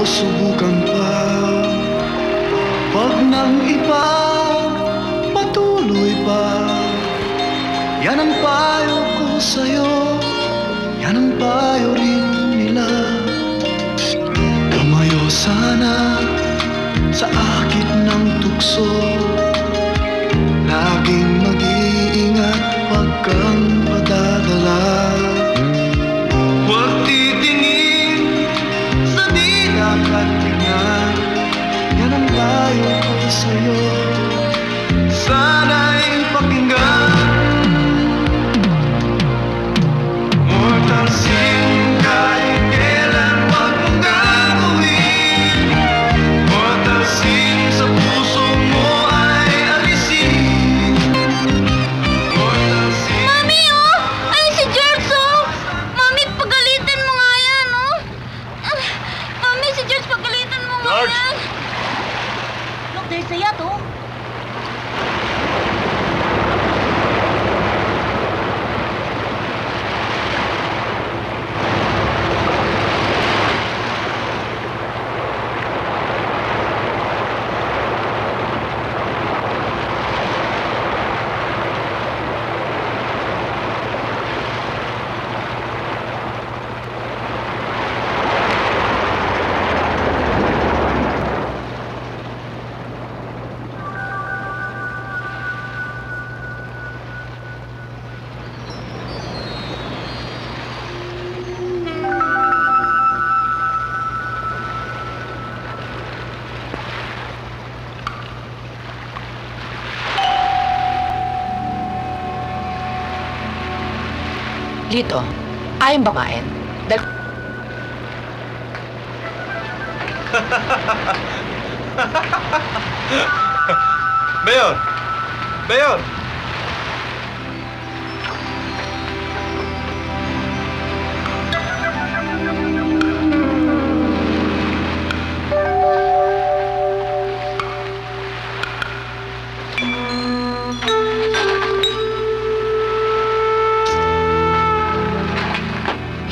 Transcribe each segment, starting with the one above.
subukan pa. Pag nang iba, patuloy pa. Yan ang payo ko sa'yo, yan ang payo rin nila. Tumayo sana sa akit ng tukso, laging mag-iingat pag kang padadala. Huwag titingin sa dilak at tingnan, yan ang payo ko sa'yo, sana'y pakinggan. Mortal sin kahit kailan wag mong gagawin. Mortal sin sa puso mo ay alisin. Mortal sin. Mami, oh! Ay, si George, oh! Mami, pagalitan mo nga yan, oh! Mami, si George, pagalitan mo nga George! yan. Look, there's a yacht, oh! Lito, ayaw ba kumain? Dahil... Mayor! Mayor!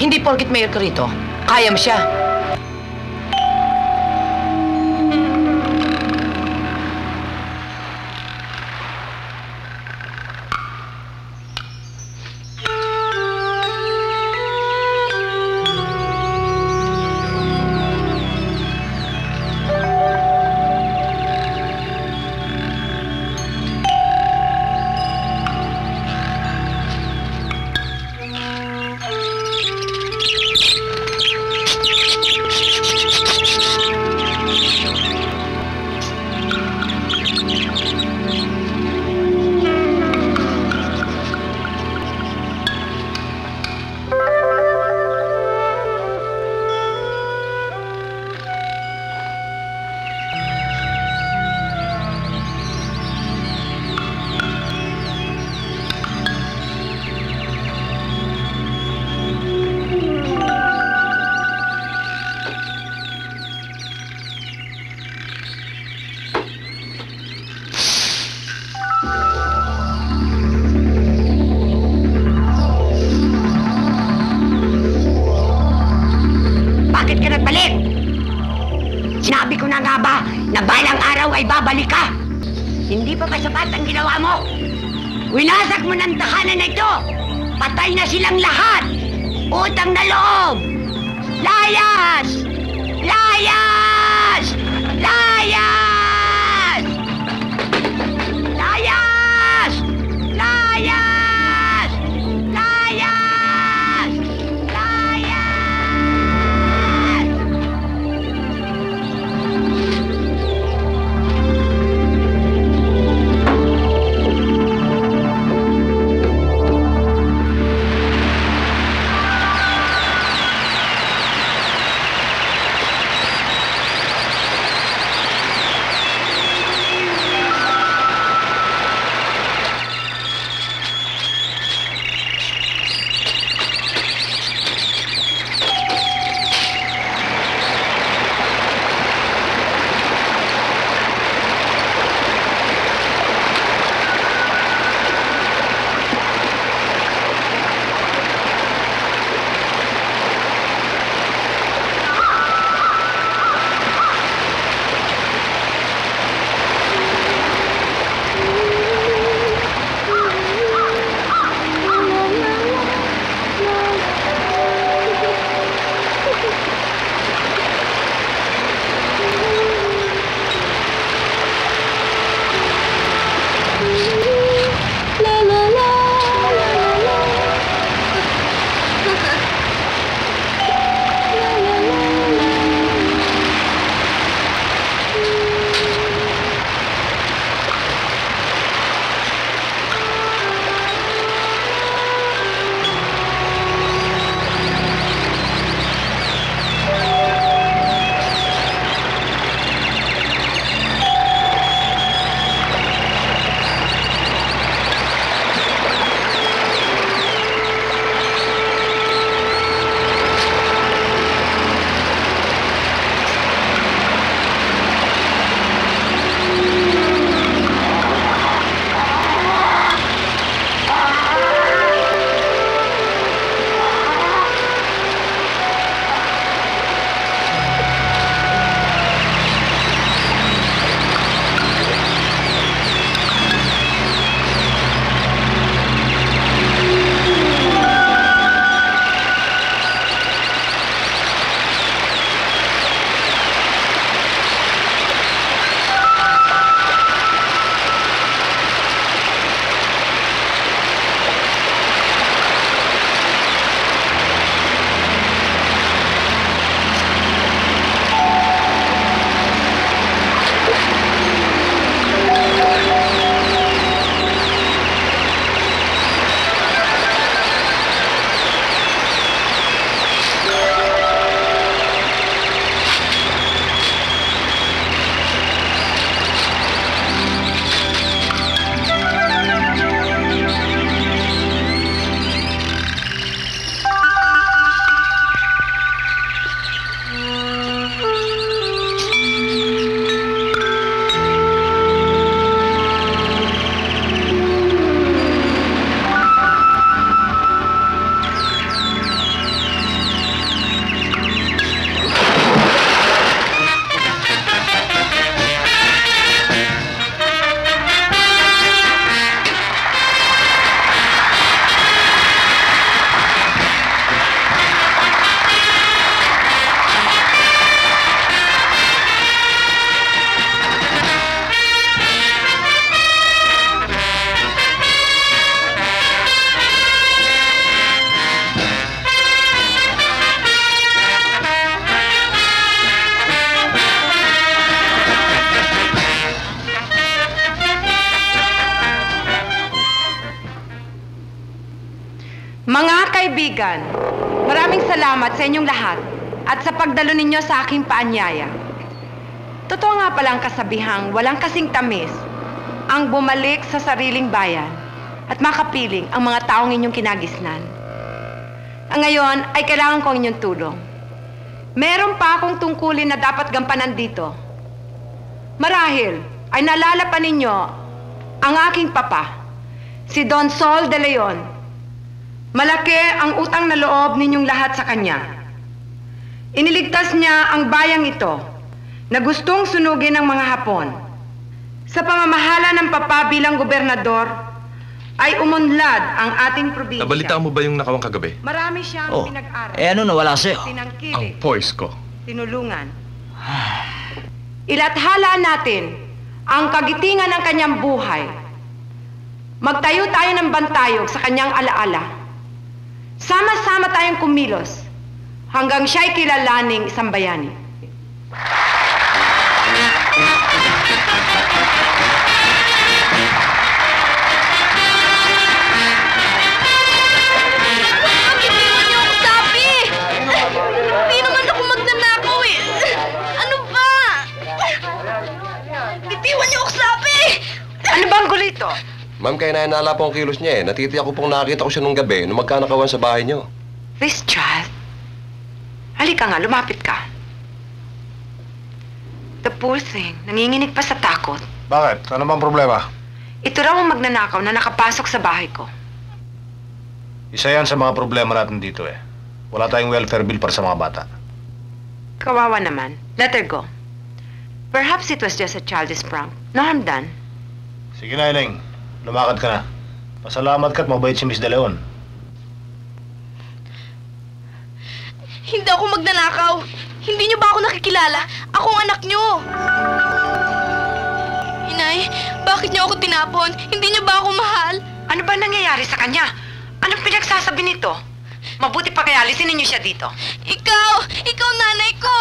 Hindi porkit mayor ka rito, kaya mo siya. Sinabi ko na nga ba na balang araw ay babalik ka? Hindi pa ba sapat ang ginawa mo? Winasak mo ng tahanan na ito! Patay na silang lahat! Utang na loob! Layas! Layas! Layas! Layas! Layas! Layas! Layas! kaibigan, maraming salamat sa inyong lahat at sa pagdalo ninyo sa aking paanyaya. Totoo nga palang kasabihang walang kasing tamis ang bumalik sa sariling bayan at makapiling ang mga taong inyong kinagisnan. Ang ngayon ay kailangan ko ang inyong tulong. Meron pa akong tungkulin na dapat gampanan dito. Marahil ay naalala pa ninyo ang aking papa, si Don Sol de Leon. Malaki ang utang na loob ninyong lahat sa kanya. Iniligtas niya ang bayang ito na gustong sunugin ng mga Hapon. Sa pamamahala ng papa bilang gobernador, ay umunlad ang ating probinsya. Nabalitaan mo ba yung nakawang kagabi? Marami siyang Oh, pinag-aral. ano nawala sa'yo? Tinangkilik, Ang voice ko. tinulungan. Ilathala natin ang kagitingan ng kanyang buhay. Magtayo tayo ng bantayog sa kanyang alaala. Sama-sama tayong kumilos hanggang siya'y kilalaning isang bayani. Bitiwan niyo ako, sabi! Hindi naman ako magnanakaw eh. Ano ba? Bitiwan niyo ako, sabi! Ano bang gulo ito? Ma'am, kaya nainala po ang kilos niya eh. Natitiyak ko pong nakita ko siya nung gabi nung magkanakawan sa bahay niyo. Richard, halika nga, lumapit ka. The poor thing, nanginginig pa sa takot. Bakit? Ano bang problema? Ito raw ang magnanakaw na nakapasok sa bahay ko. Isa yan sa mga problema natin dito eh. Wala tayong welfare bill para sa mga bata. Kawawa naman. Let her go. Perhaps it was just a childish prank. No harm done. Sige na, Ineng. Lumakad ka na. Pasalamat ka at mabait si Miss De Leon. Hindi ako magnanakaw. Hindi niyo ba ako nakikilala? Ako ang anak niyo. Inay, bakit niyo ako tinapon? Hindi niyo ba ako mahal? Ano ba nangyayari sa kanya? Anong pinagsasabi nito? Mabuti pa kaya alisin ninyo siya dito. Ikaw nanay ko.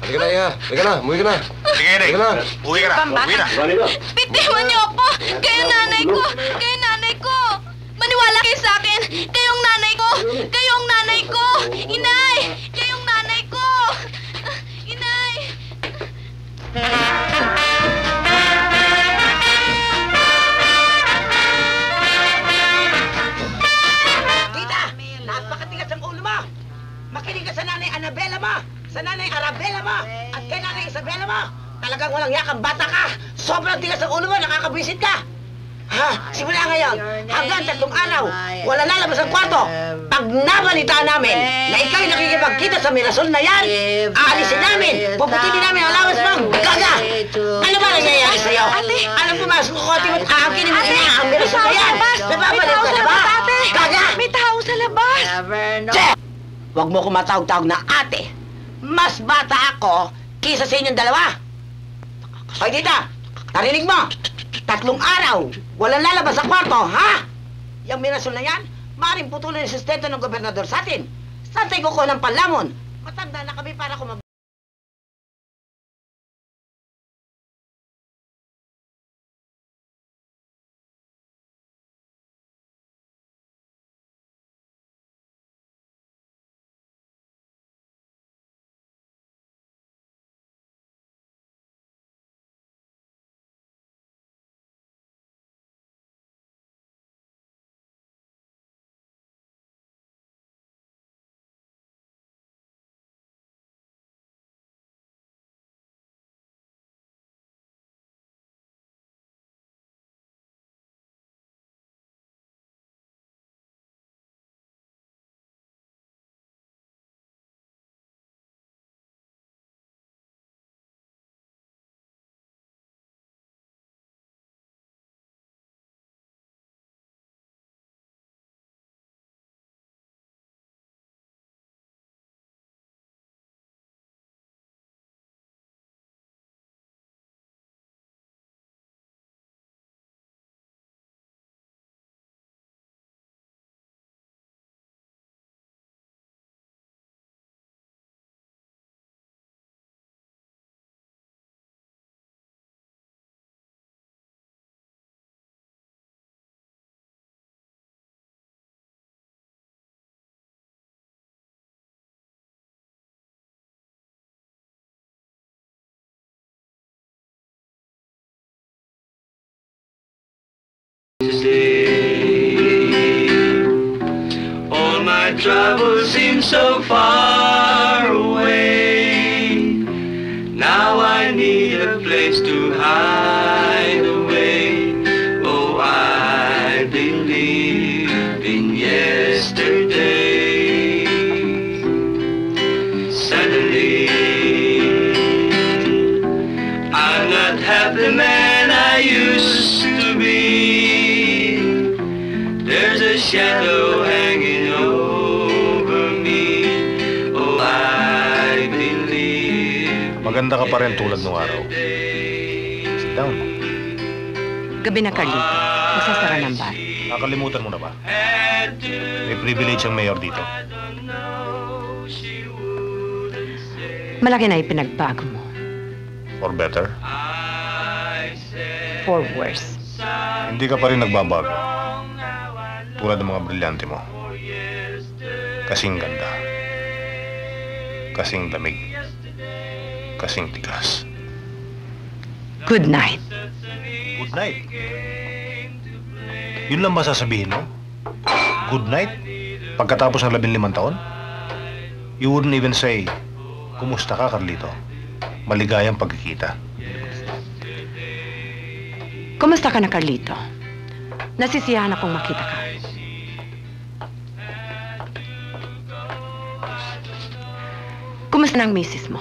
Halika na, Iya. Halika na. Umuwi ka na. Sige, Ineng. Halika na. Uwi ka na. Pambata. Uwi na. Bitiwan niyo ako. Kayo nanay ko. Kayo nanay ko. Maniwala kayo sa akin. Kayong nanay ko. Kayong nanay ko. Inay, kayong nanay ko. Inay. Tita, napakatigas ang ulo mo. Makinig ka sa nanay Annabella mo, sa nanay Arabella mo, at kay nanay Isabella mo. Talagang walang yakang bata ka. Sobrang tigas ang ulo mo, nakakabwisit ka. Ha? Simula ngayon, hanggang 3 araw, wala lalabas ang kwarto. Pag nabalitaan namin na ikaw'y nakikipagkita sa Mirasol na yan, aalisin namin, puputulin namin ang lawas mo. Gaga! Ano ba nangyayari sa'yo? Alam ko ba, sukukotin mo't aangkinin mo na ang Mirasol na yan? Nababalit ka na ba? Gaga! May tao sa labas! Che! Huwag mo ko matawag-tawag na ate. Mas bata ako kisa sa inyong dalawa. Hoy, tita! Narinig mo? 3 araw, walang lalabas sa kwarto, ha? Yung Mirasol na yan, maaaring putulin ang sustento ng gobernador sa atin. Saan tayo kukuha ng panlamon? Matanda na kami para kumab... trouble seemed so far away. Now I need a place to hide away. Oh, I believed in yesterday. Suddenly, I'm not half the man I used to be. There's a shadow hanging over me. Oh, I believe. Maganda ka pa rin tulad nung araw. Sit down. Gabi na, Carlito. Magsasara ng bar. Nakalimutan mo na ba? May privilege ang mayor dito. Malaki na ipinagbago mo. For better? For worse. Hindi ka pa rin nagbabago. Tulad ng mga brilyante mo. Kasing ganda. Kasing lamig. Kasing tigas. Good night. Good night. Yun lang ba sasabihin mo? Good night? Pagkatapos ng 15 taon? You wouldn't even say, kumusta ka, Carlito? Maligayang pagkikita. Kumusta ka na, Carlito? Nasisiyahan akong makita ka. Kumusta na ang misis mo?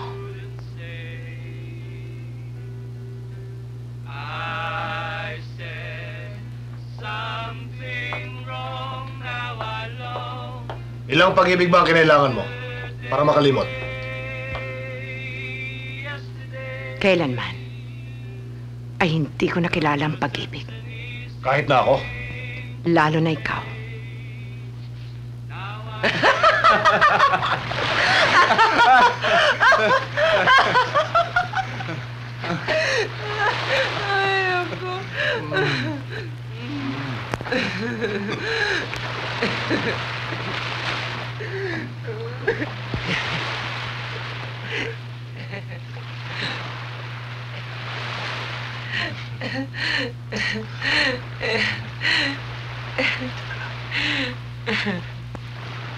Ilang pag-ibig ba ang kinailangan mo para makalimot? Kailanman ay hindi ko nakilala ang pag-ibig. Kahit na ako? Lalo na ikaw.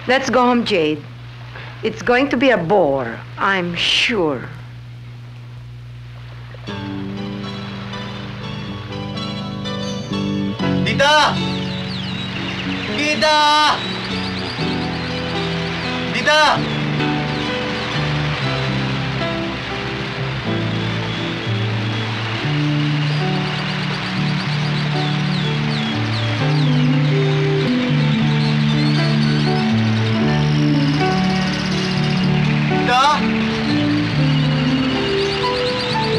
Let's go home, Jade. It's going to be a bore, I'm sure. Tita! Tita! Tita! Tita?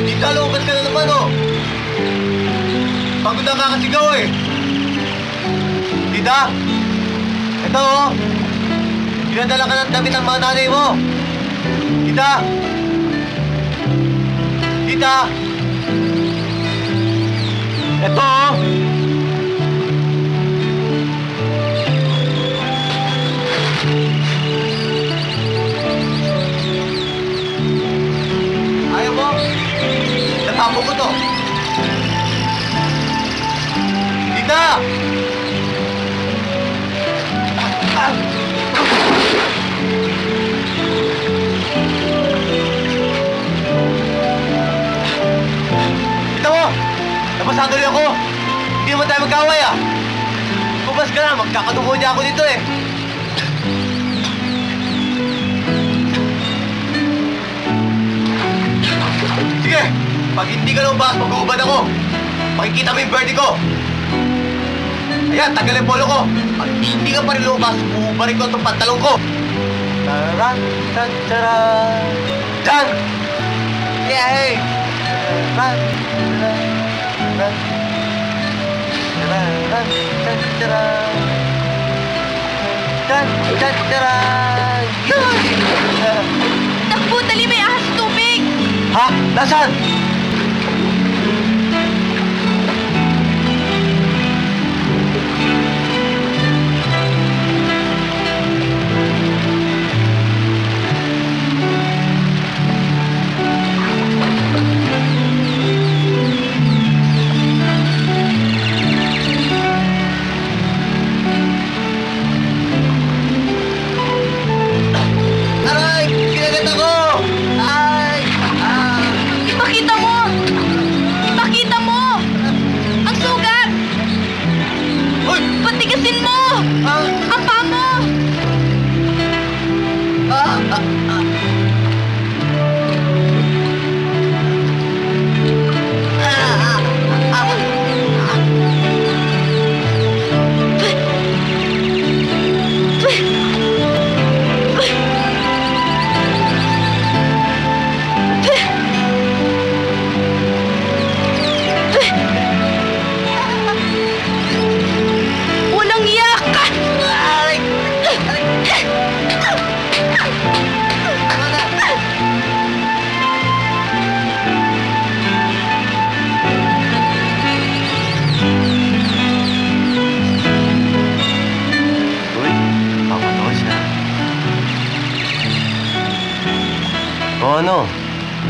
Tita, lumakas ka na naman, oh. Pagod na kakasigaw, eh. Tita? Ito, oh. Pinadala ka ng damit ng mga nanay mo. Tita? Tita? Ito, oh. Ayaw mo? Natapo ko to. Tita! Kita mo! Napasado rin ako! Hindi naman tayo magkaway, ah! Pumas ka na, magkakadugo niya ako dito, eh! Sige! Pag hindi ka lumabas, mag-uubad ako! Makikita mo yung birdie ko! Ayan, tagal yung polo ko! Pag hindi ka pa rin lumabas, uubarin ko itong pantalong ko! Taran, taran, Diyan! Yay! Taran, taran, taran, taran, taran, taran, yun! Takbo, dali, may ahas sa tubig! Ha? Nasaan?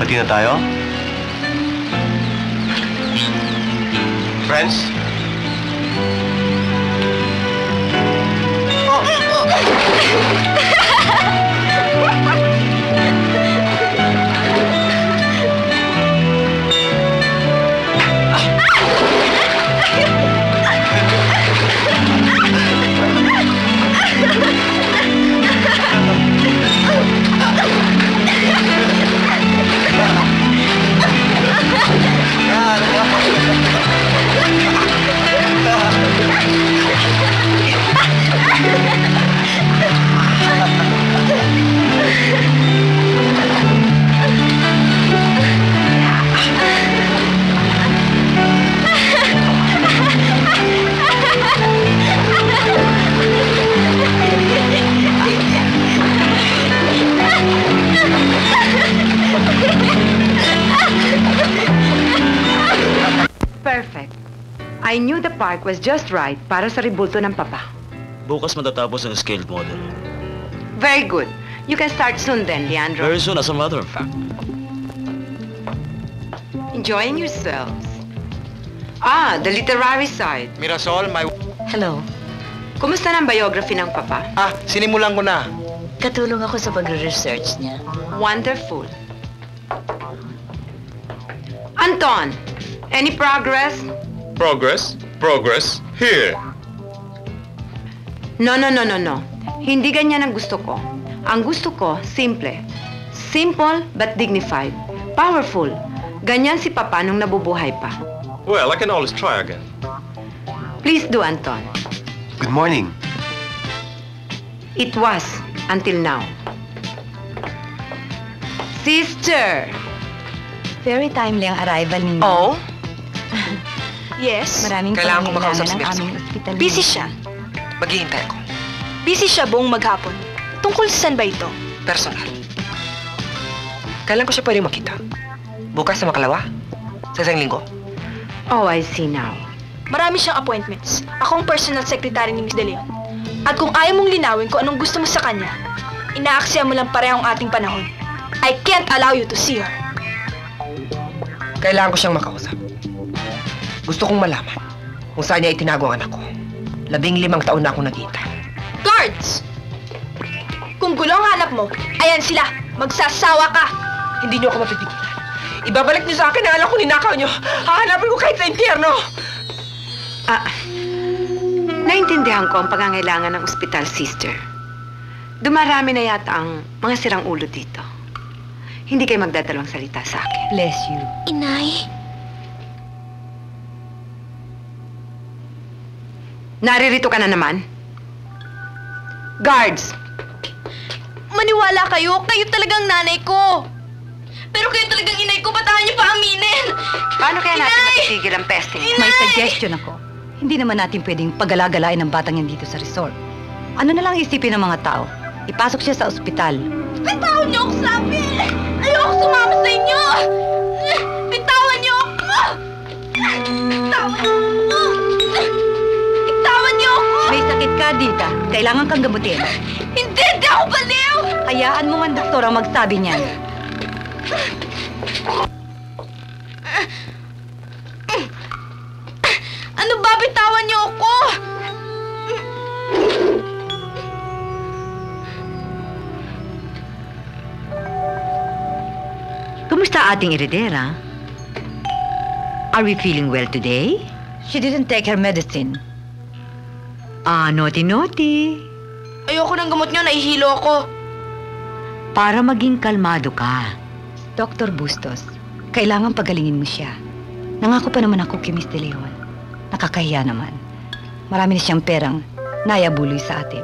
Pati na tayo? Friends? Perfect. I knew the park was just right para sa rebulto ng papa. Bukas matatapos ang scaled model. Very good. You can start soon then, Leandro. Very soon, as a matter of fact. Enjoying yourselves. Ah, the literary side. Mirasol, my... Hello. Kumusta ng biography ng papa? Sinimulan ko na. Katulong ako sa pagre-research niya. Wonderful. Anton, any progress? Progress? Progress? Here. No. Hindi ganyan ang gusto ko. Ang gusto ko, simple. Simple but dignified. Powerful. Ganyan si Papa nung nabubuhay pa. Well, I can always try again. Please do, Anton. Good morning. It was until now. Sister! Very timely ang arrival ninyo. Oh? Yes. Maraming Kailangan ko makausap si ng Mirasol. aming ospital. Busy siya. Maghihintay ako. Busy siya buong maghapon. Tungkol saan ba ito? Personal. Kailan ko siya pwede makita? Bukas sa Makalawa? Sa isang linggo? Oh, I see now. Marami siyang appointments. Ako ang personal secretary ni Miss De Leon. At kung ayaw mong linawin kung anong gusto mo sa kanya, inaaksaya mo lang pareho ang ating panahon. I can't allow you to see her. Kailangan ko siyang makausap. Gusto kong malaman kung saan niya itinago ang anak ko. 15 taon na akong naghihintay. Guards! Kung gulo ang hanap mo, ayan sila. Magsasawa ka. Hindi niyo ako mapipigilan. Ibabalik niyo sa akin ang anak ko, ninakaw niyo. Hahanapin ko kahit sa impyerno. Naintindihan ko ang pangangailangan ng ospital, sister. Dumarami na yata ang mga sirang ulo dito. Hindi kayo magdadalawang salita sa akin. Bless you. Inay, Naririto ka na naman? Guards! maniwala kayo. Kayo talagang nanay ko. Pero kayo talagang inay ko. Batahan niyo pa aminin. Paano kaya natin Inay! mapitigil ang pesting? May suggestion ako. Hindi naman natin pwedeng pagalagalain ang batang yan dito sa resort. Ano na lang isipin ng mga tao? Ipasok siya sa ospital. Bitawan niyo ako, sabi! Ayoko sumama sa inyo! Bitawan niyo ako! Bitawan niyo ako! Bitawan niyo ako! May sakit ka, Dita. Kailangan kang gamutin. Hindi ako baliw! Hayaan mo ang doktor ang magsabi niyan. Ano ba? Bitawan niyo ako! Kumusta ating iredera? Are we feeling well today? She didn't take her medicine. Naughty-naughty. Ayoko ng gamot niyo. Nahihilo ako. Para maging kalmado ka. Dr. Bustos, kailangan pagalingin mo siya. Nangako pa naman ako kay Miss De Leon. Nakakahiya naman. Marami na siyang perang nayabuloy sa atin.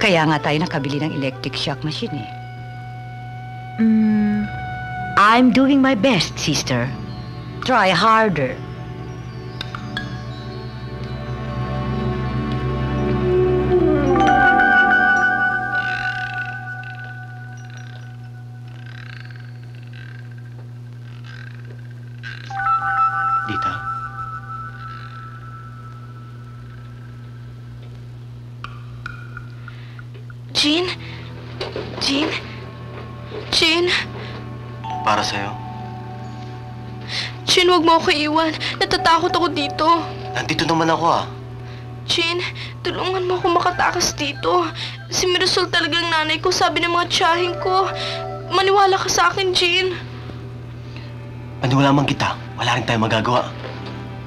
Kaya nga tayo nakabili ng electric shock machine eh. I'm doing my best, sister. Try harder. Dita? Jean? Jean? Jean? para sa'yo. Chin, huwag mo ako iwan. Natatakot ako dito. Nandito naman ako ah. Chin, tulungan mo ako makatakas dito. Si Mirasol talagang nanay ko, sabi ng mga tiyahing ko. Maniwala ka sa akin, Chin. Paniwala man kita, wala rin tayong magagawa.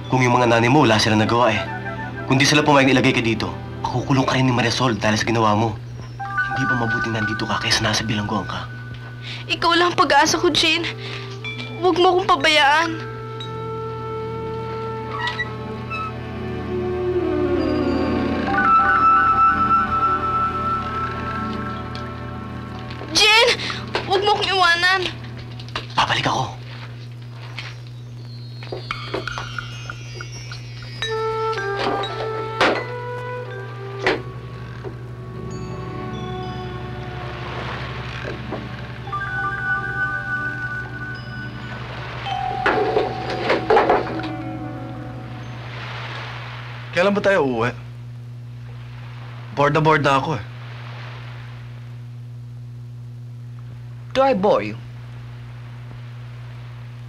Kung yung mga nanay mo, wala sila nagawa eh. Kung di sila pumayag na ilagay ka dito, makukulong ka rin ni Marisol dahil sa ginawa mo. Hindi ba mabuting nandito ka kaysa nasa bilangguan ka? Ikaw lang ang pag-asa ko, Chin. Huwag mo akong pabayaan. Jin! Huwag mo akong iwanan. Babalik ako. Kailan ba tayo uuwi? Bored na ako eh. Do I bore you?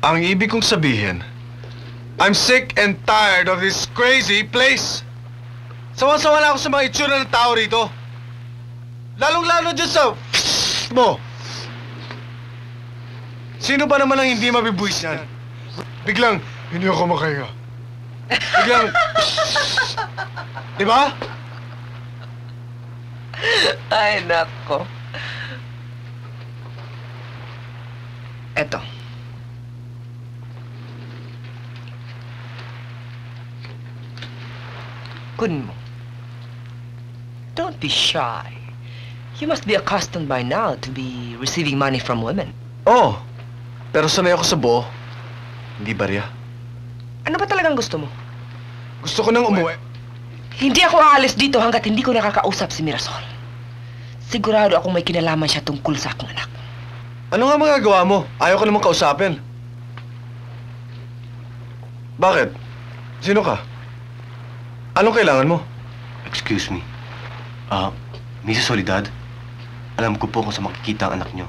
Ang ibig kong sabihin, I'm sick and tired of this crazy place. Sawa-sawa na ako sa mga itsura ng tao rito. Lalong-lalo dyan sa... mo. Sino ba naman ang hindi mabibuwis yan? Biglang, hindi ako makahinga. Biglang... Di ba? Ay, nako. Eto. Kunin mo. Don't be shy. You must be accustomed by now to be receiving money from women. Oo. Pero sanay ako sa buo. Hindi barya. Ano ba talagang gusto mo? Gusto ko nang umuwi. Hindi ako aalis dito hanggat hindi ko nakakausap si Mirasol. Sigurado akong may kinalaman siya tungkol sa akong anak. Ano nga magagawa mo? Ayaw ko namang kausapin. Bakit? Sino ka? Anong kailangan mo? Excuse me. Mrs. Soledad, alam ko po kung sa makikita ang anak niyo.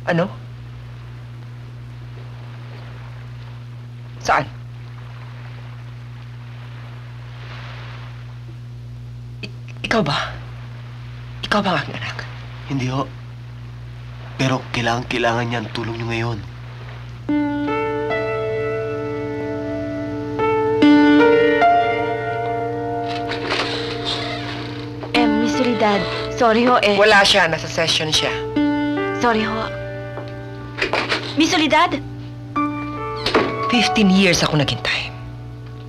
Ano? Saan? Ikaw ba? Ikaw ba ang aking anak? Hindi ho. Pero kailangan niya ang tulong niyo ngayon. Miss Soledad, sorry ho eh. Wala siya, nasa session siya. Sorry ho. Miss Soledad? 15 years ako naghintay.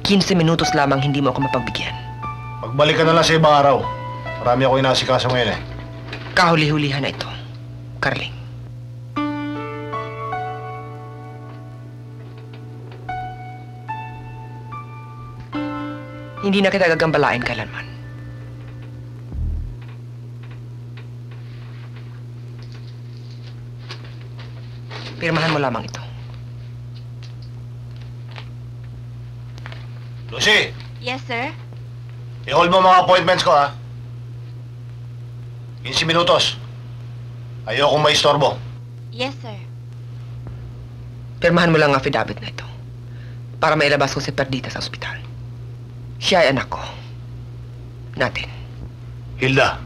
15 minutos lamang hindi mo ako mapagbigyan. Magbalik ka na lang sa ibang araw. Marami ako inasikaso ngayon eh. Kahuli-hulihan na ito, Carling. Hindi na kita gagambalain kailanman. Pirmahan mo lamang ito. Lucy, Yes, sir? i-hold mo mga appointments ko, ha? 15 minutos. Ayokong maistorbo. Yes, sir. Pirmahan mo lang ang affidavit na ito para mailabas ko si Perdita sa ospital. Siya ay anak ko. Natin. Hilda,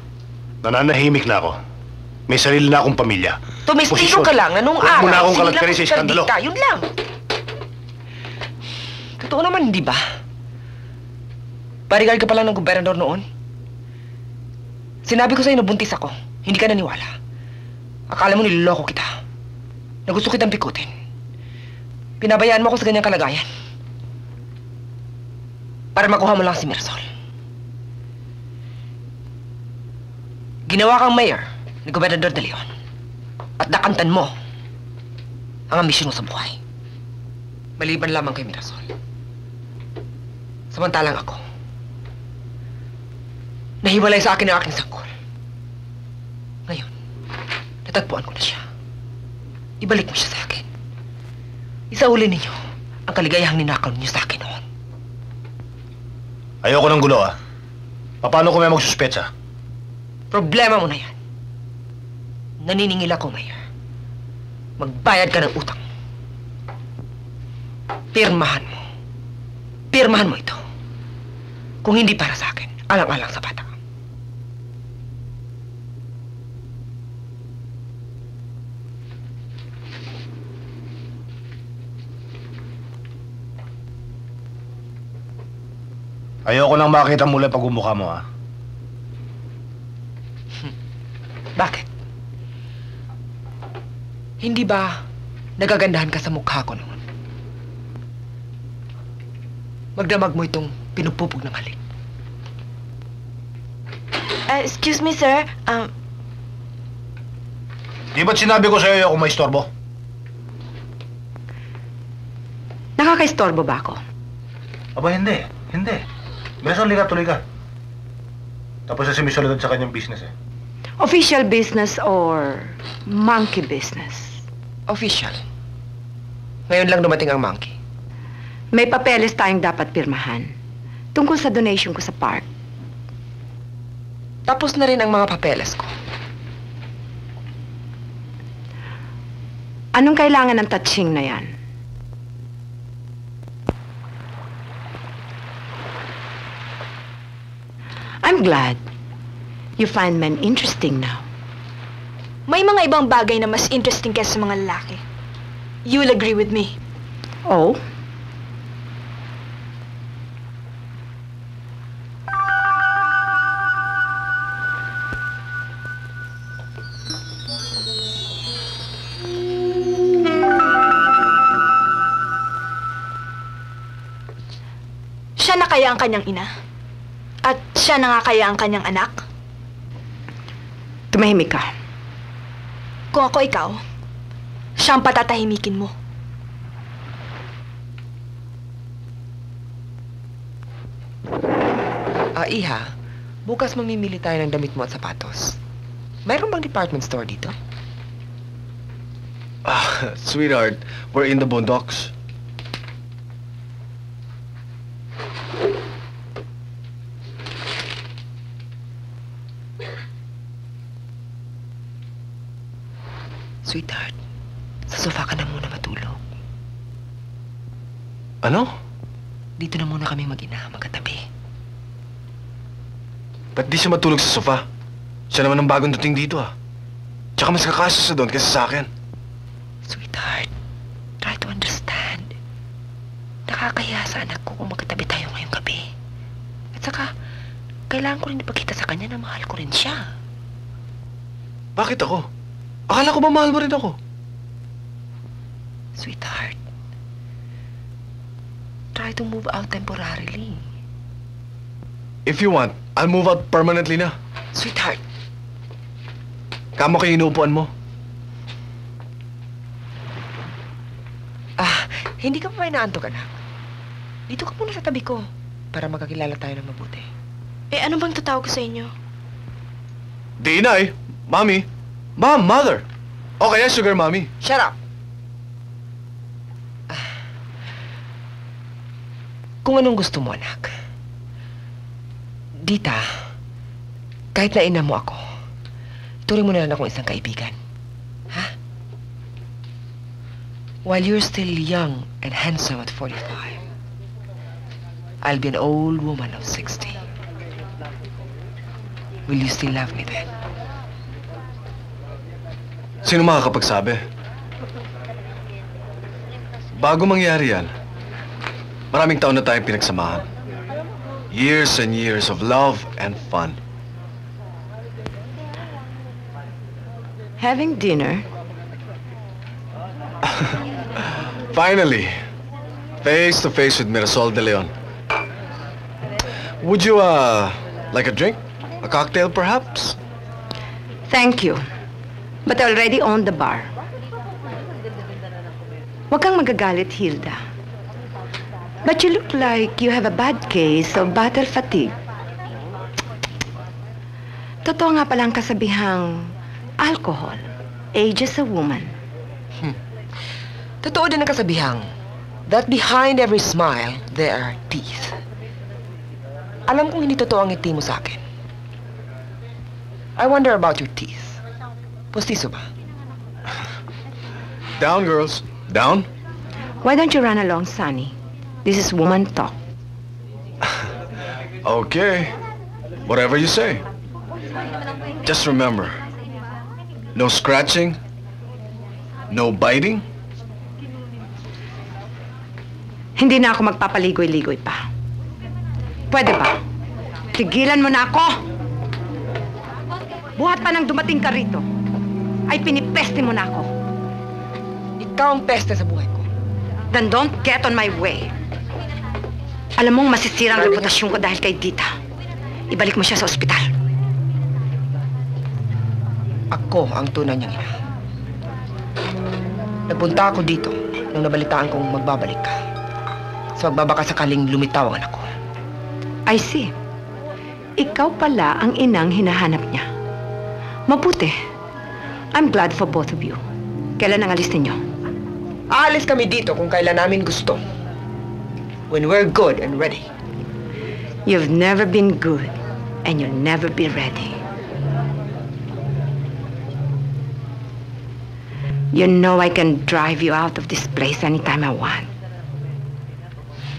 nananahimik na ako. May sarili na akong pamilya. Tumistigo ka lang na nung Huwag mo na araw, akong kalat-kalit sa iskandalo. Perdita. Yun lang. Totoo naman, hindi ba? Bodyguard ka pa lang ng gobernador noon. Sinabi ko sa'yo na buntis ako. Hindi ka naniwala. Akala mo niloloko kita. Na gusto kitang pikutin. Pinabayaan mo ako sa ganyang kalagayan. Para makuha mo lang si Mirasol. Ginawa kang mayor ni Gobernador De Leon. At nakantan mo ang ambisyon mo sa buhay. Maliban lamang kay Mirasol. Samantalang ako, nahiwalay sa akin ang aking sanggol. Ngayon, natagpuan ko na siya. Ibalik mo siya sa akin. Isauli ninyo ang kaligayahang ninakaw ninyo sa akin noon. Ayoko ng gulo, ha? Paano kung may magsuspetsa? Problema mo na yan. Naniningil ako, Mayor. magbayad ka ng utang. Pirmahan mo. Pirmahan mo ito. Kung hindi para sa akin, alang-alang sa bata. Ayoko nang makita muli pagmumukha mo, ha? Bakit? Hindi ba nagagandahan ka sa mukha ko noon? Magdamag mo itong pinupupog ng halik. Excuse me, sir. Di ba't sinabi ko sa'yo kung may istorbo? Nakakaistorbo ba ako? Aba, hindi. Hindi. Bilasan, tuloy ka. Tapos na si Miss Soledad sa kanyang business, eh. Official business or monkey business? Official. Ngayon lang dumating ang monkey. May papeles tayong dapat pirmahan tungkol sa donation ko sa park. Tapos na rin ang mga papeles ko. Anong kailangan ng touching na yan? I'm glad you find men interesting now. May mga ibang bagay na mas interesting kaysa sa mga lalaki. You'll agree with me. Oh? Siya na kaya ang kanyang ina? At siya na nga kaya ang kanyang anak? Tumahimik ka. Kung ako ikaw, siya ang patatahimikin mo. Iha, bukas mamimili tayo ng damit mo at sapatos. Mayroon bang department store dito? Sweetheart, we're in the boondocks. Sweetheart, sa sofa ka na muna matulog. Ano? Dito na muna kami mag-ina, magkatabi. Ba't di siya matulog sa sofa? Siya naman ang bagong dating dito, ah. Tsaka mas kakasya siya doon kaysa sa akin. Sweetheart, try to understand. Nakakahiya sa anak ko kung magkatabi tayo ngayong gabi. At saka, kailangan ko rin ipakita sa kanya na mahal ko rin siya. Bakit ako? Akala ko ba mahal mo rin ako? Sweetheart, try to move out temporarily. If you want, I'll move out permanently na. Sweetheart. Kamo kayo inuupuan mo. Hindi ka pa ba inaantok, anak? Dito ka muna sa tabi ko para magkakilala tayo ng mabuti. Ano bang tatawag ko sa inyo? Di, Inay. Mommy. Mom, Mother. O kaya Sugar Mommy. Shut up! Kung anong gusto mo, anak. Dita, kahit na ina mo ako, turing mo na lang akong isang kaibigan. Ha? While you're still young and handsome at 45, I'll be an old woman of 60. Will you still love me then? Sino makakapagsabi? Bago mangyari yan, maraming taon na tayong pinagsamahan. Years and years of love and fun. Having dinner? Finally, face to face with Mirasol de Leon. Would you, like a drink? A cocktail, perhaps? Thank you. But I already own the bar. Huwag kang magagalit, Hilda. But you look like you have a bad case of battle fatigue. Totoo nga palang kasabihang alcohol ages a woman. Totoo din ang kasabihang that behind every smile, there are teeth. Alam kong hindi totoo ang ngiti mo sa akin. I wonder about your teeth. Pustiso ba? Down, girls. Down. Why don't you run along, Sonny? This is woman talk. Okay. Whatever you say. Just remember, no scratching, no biting. Hindi na ako magpapaligoy-ligoy pa. Pwede ba? Tigilan mo na ako! Buhat pa nang dumating ka rito, ay pinipeste mo na ako. Ikaw ang peste sa buhay ko. Then don't get on my way. Alam mong masisira ang reputasyon ko dahil kay Dita. Ibalik mo siya sa ospital. Ako ang tunay niyang ina. Nagpunta ako dito nung nabalitaan kong magbabalik ka. Sa magbabakasakaling lumitaw ang anak ko. I see. Ikaw pala ang inang hinahanap niya. Mabuti. I'm glad for both of you. Kailan ang alis ninyo? Aalis kami dito kung kailan namin gusto. When we're good and ready. You've never been good, and you'll never be ready. You know I can drive you out of this place anytime I want.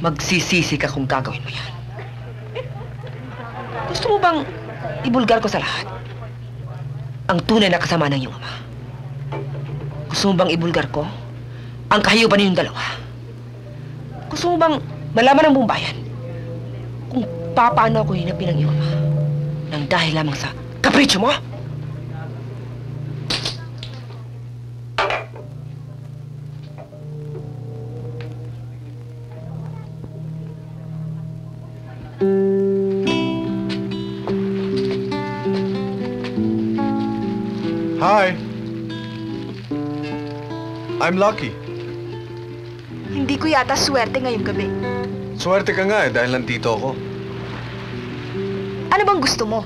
Magsisisi ka kung gagawin mo yan. Gusto mo bang ibulgar ko sa lahat ang tunay na kasama ng iyong ama? Gusto mo bang ibulgar ko ang kahiyupan ninyong dalawa? Gusto mo bang malaman ng buong bayan kung paano ako hinapi ng iyong ama nang dahil lamang sa kapritsyo mo? Hi. I'm Lucky. Hindi ko yata swerte ngayong gabi. Swerte ka nga dahil nandito ako. Ano bang gusto mo?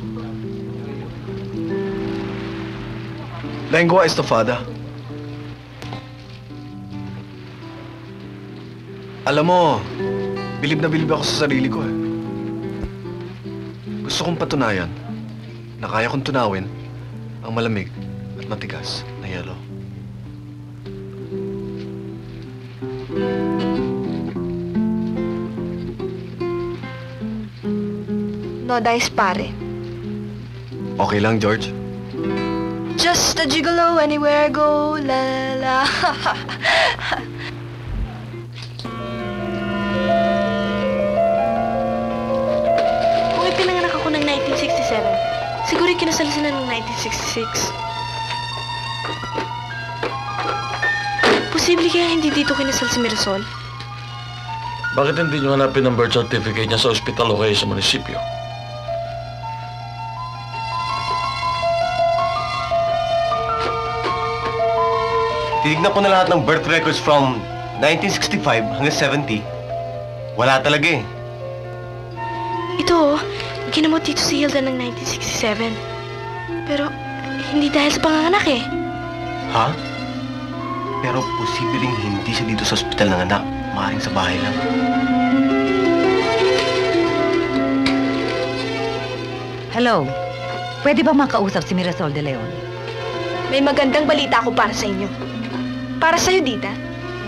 Lengua estofada. Alam mo, bilib na bilib ako sa sarili ko eh. Gusto kong patunayan na kaya kong tunawin ang malamig at matigas na yelo. No dice, pare. Okay lang, George? Just a gigolo anywhere I go, la la la. Kung ipinanganak ako ng 1967, siguro kinasal sila ng 1966. Posible kaya hindi dito kinasal si Mirasol? Bakit hindi nyo hanapin ang birth certificate niya sa ospital o kaya sa munisipyo? Tinignan ko na lahat ng birth records from 1965 hanggang 70. Wala talaga eh. Ito, ginamot dito si Hilda ng 1967. Pero, hindi dahil sa panganganak eh. Ha? Pero posibleng hindi siya dito sa ospital ng anak. Maaaring sa bahay lang. Hello. Pwede ba makausap si Mirasol de Leon? May magandang balita ako para sa inyo. Para sa'yo, Dita.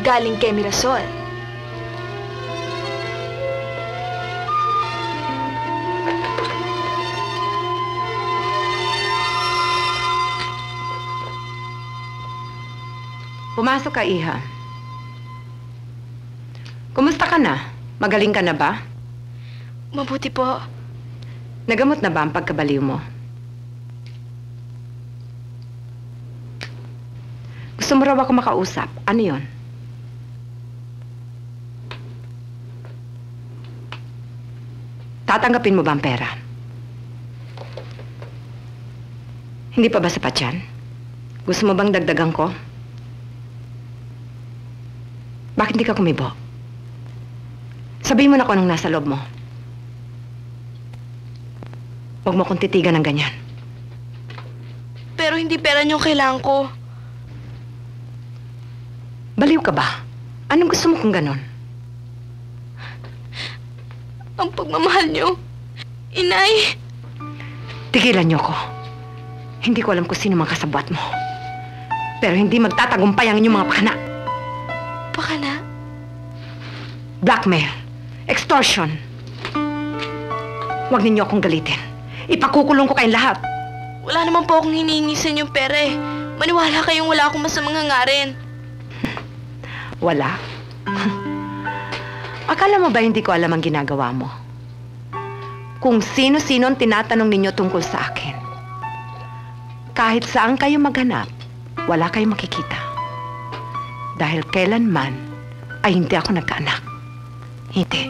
Galing kay Mirasol. Pumasok ka, Iha. Kumusta ka na? Magaling ka na ba? Mabuti po. Nagamot na ba ang pagkabaliw mo? Gusto mo raw ako makausap. Ano yon? Tatanggapin mo ba ang pera? Hindi pa ba sapat yan? Gusto mo bang dagdagan ko? Bakit hindi ka kumibo? Sabihin mo na kung anong nasa loob mo. Huwag mo kong titigan ng ganyan. Pero hindi pera niyo kailangan ko. Baliw ka ba? Anong gusto mo kung ganon? Ang pagmamahal niyo. Inay! Tigilan niyo ko. Hindi ko alam kung sino mang kasabwat mo. Pero hindi magtatagumpay ang inyong mga pakana. Pakana? Blackmail. Extortion. Huwag ninyo akong galitin. Ipakukulong ko kayong lahat. Wala naman po akong hinihingi sa inyong pera eh. Maniwala kayong wala akong masamang hangarin. Wala. Akala mo ba hindi ko alam ang ginagawa mo? Kung sino-sino ang tinatanong ninyo tungkol sa akin. Kahit saan kayo maghanap, wala kayong makikita. Dahil kailanman ay hindi ako nagkaanak. Hindi.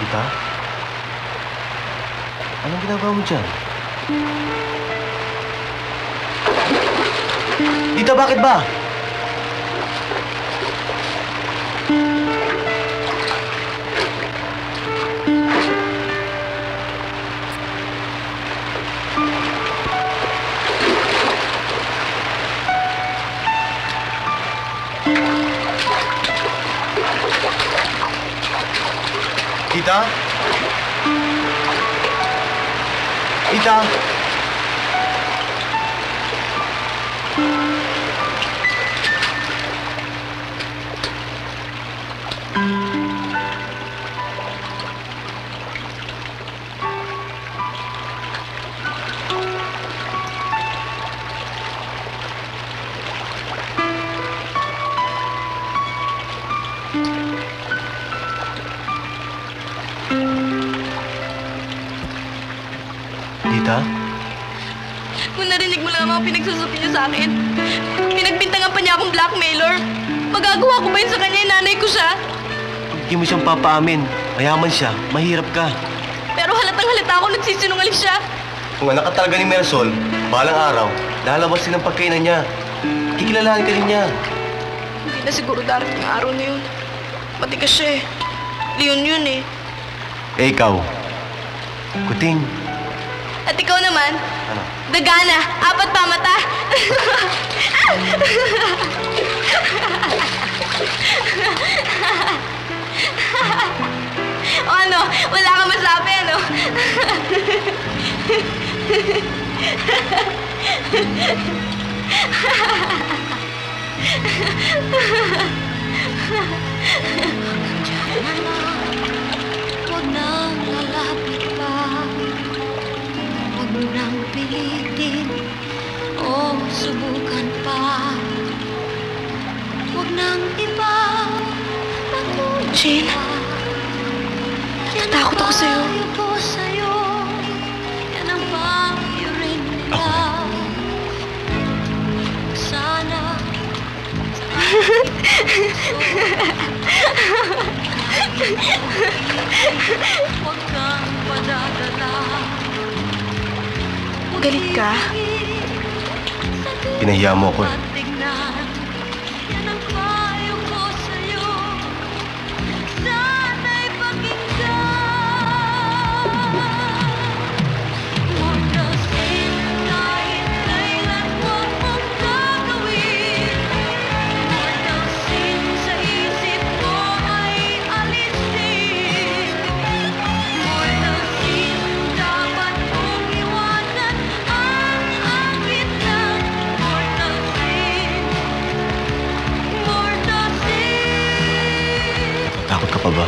Tita? Anong ginagawa mo dyan? Tita, bakit ba? Tita? Tita? Tita? Kung narinig mo lang ang mga pinagsusupi niyo sa akin, pinagbintangan pa niya akong blackmailer. Magagawa ko ba yun sa kanya? Nanay ko siya. Hindi mo siyang papaamin. Mayaman siya. Mahirap ka. Pero halatang halata ako nagsisinungaling siya. Kung anak ka talaga ni Marisol, balang araw, lalabas din ang pagkainan niya. Kikilalahan ka rin niya. Hindi na siguro darating ang araw na yun. Matigas siya eh. Leon yun eh. Eh, ikaw. Kuting. At ikaw naman, Ano? Dagana, 4 pa mata. O ano, wala kang masabi, ano? Huwag nang lalapit pa. Huwag mo nang pilitin o subukan pa. Huwag nang iba. Jane, natatakot ako sa'yo. Yan ang pangyurin nila. Sana huwag kang padadala. Galit ka? Pinahiya mo ako eh. Tignan, yan ang payo ko sa'yo. Sana'y pakinggan. Huwag kasing kahit kailan huwag mong gagawin. Huwag kasing sa isip mo ay alisin. Huwag kasing dapat mong iwanan ang akit ng mortasin. Mortasin. Takot ka pa ba?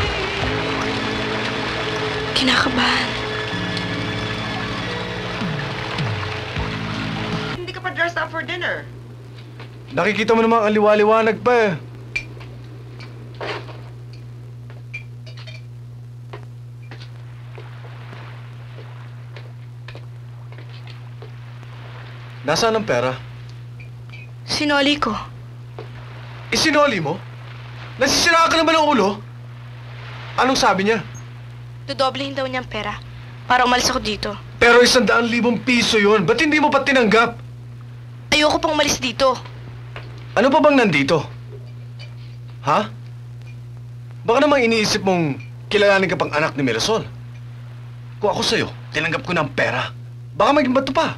Kinakabahan. Hindi ka pa dressed up for dinner. Nakikita mo namang ang liwa-liwanag pa eh. Nasaan ang pera? Sinoli ko. Isinoli mo? Nasisira ka naman ng ulo? Anong sabi niya? Dodoblehin daw niyang pera para umalis ako dito. Pero 100,000 piso yun. Ba't hindi mo pa tinanggap? Ayoko pang umalis dito. Ano pa bang nandito? Ha? Baka namang iniisip mong kilalanin ka pang anak ni Marisol. Kung ako sa'yo, tinanggap ko ng pera. Baka maging bato pa.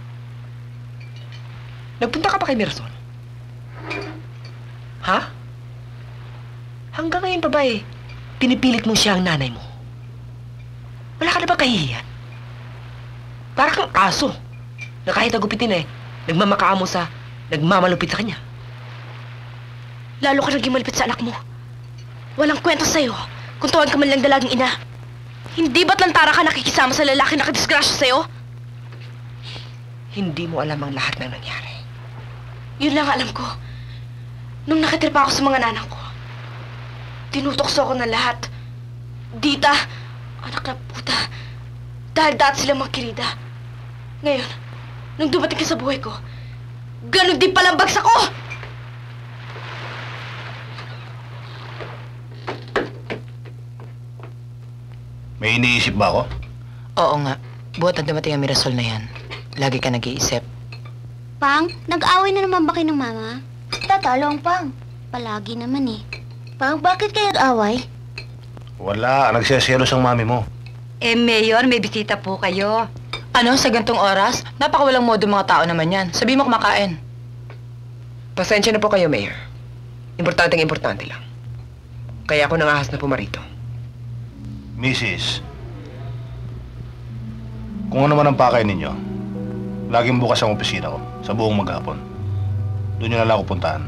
Nagpunta ka pa kay Marisol? Ha? Hanggang ngayon pa ba eh, pinipilit mo siya ang nanay mo? Wala ka na ba kahihiyan? Para kang aso na kahit nagupitin nagmamakamo sa nagmamalupit sa kanya. Lalo ka naging malapit sa anak mo. Walang kwento sa'yo kung tuwan ka man lang dalagang ina. Hindi ba't lantara ka nakikisama sa lalaki na kadisgrasya sa'yo? Hindi mo alam ang lahat ng nangyari. Yun lang alam ko. Nung nakitira pa ako sa mga nanang ko, tinutokso ako ng lahat. Dita, anak na puta. Dahil dati silang magkirida. Ngayon, nung dumating ka sa buhay ko, ganun din palang bagsak ko! May iniisip ba ako? Oo nga. Buhat na dumating ang Mirasol na yan. Lagi ka nag-iisip. Pang, nag-away na naman ba kayo ng mama? Tatalong, Pang. Palagi naman eh. Pang, bakit kayo nag-away? Wala, nagseselos ang mami mo. Mayor, may bisita po kayo. Ano, sa gantong oras? Napakawalang modo mga tao naman yan. Sabi mo kumakain. Pasensya na po kayo, Mayor. Importante lang. Kaya ako nangahas na pumarito. Mrs., kung ano man ang pakay ninyo, laging bukas ang opisina ko sa buong maghapon. Doon nyo na lang ako puntahan.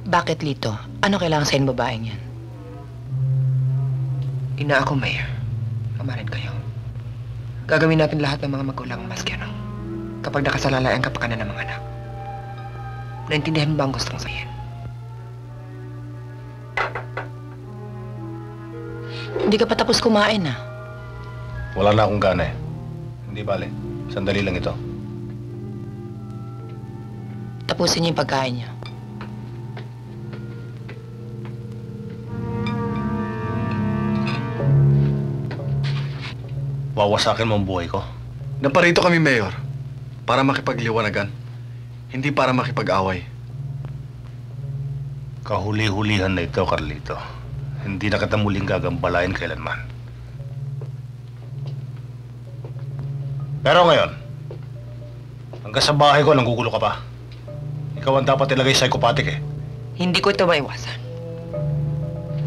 Bakit, Lito? Ano kailangan sa'yo babaeng yan? Ina ako, Mayor. Ama rin kayo. Gagawin natin lahat ng mga magulang maski ano. Kapag nakasalalay ang kapakanan ng mga anak. Naintindihan mo ba ang gustong sabihin? Hindi ka pa tapos kumain, ah. Wala na akong gana eh. Hindi bale. Sandali lang ito. Tapusin niyo yung pagkain niyo. Wawasakin mo ang buhay ko. Naparito kami, Mayor, para makipagliwanagan. Hindi para makipag-away. Kahuli-hulihan na ito, Carlito. Hindi na kita muling gagambalain kailanman. Pero ngayon, hanggang sa bahay ko, nanggugulo ka pa. Ikaw ang dapat ilagay psychopathic eh. Hindi ko ito maiwasan.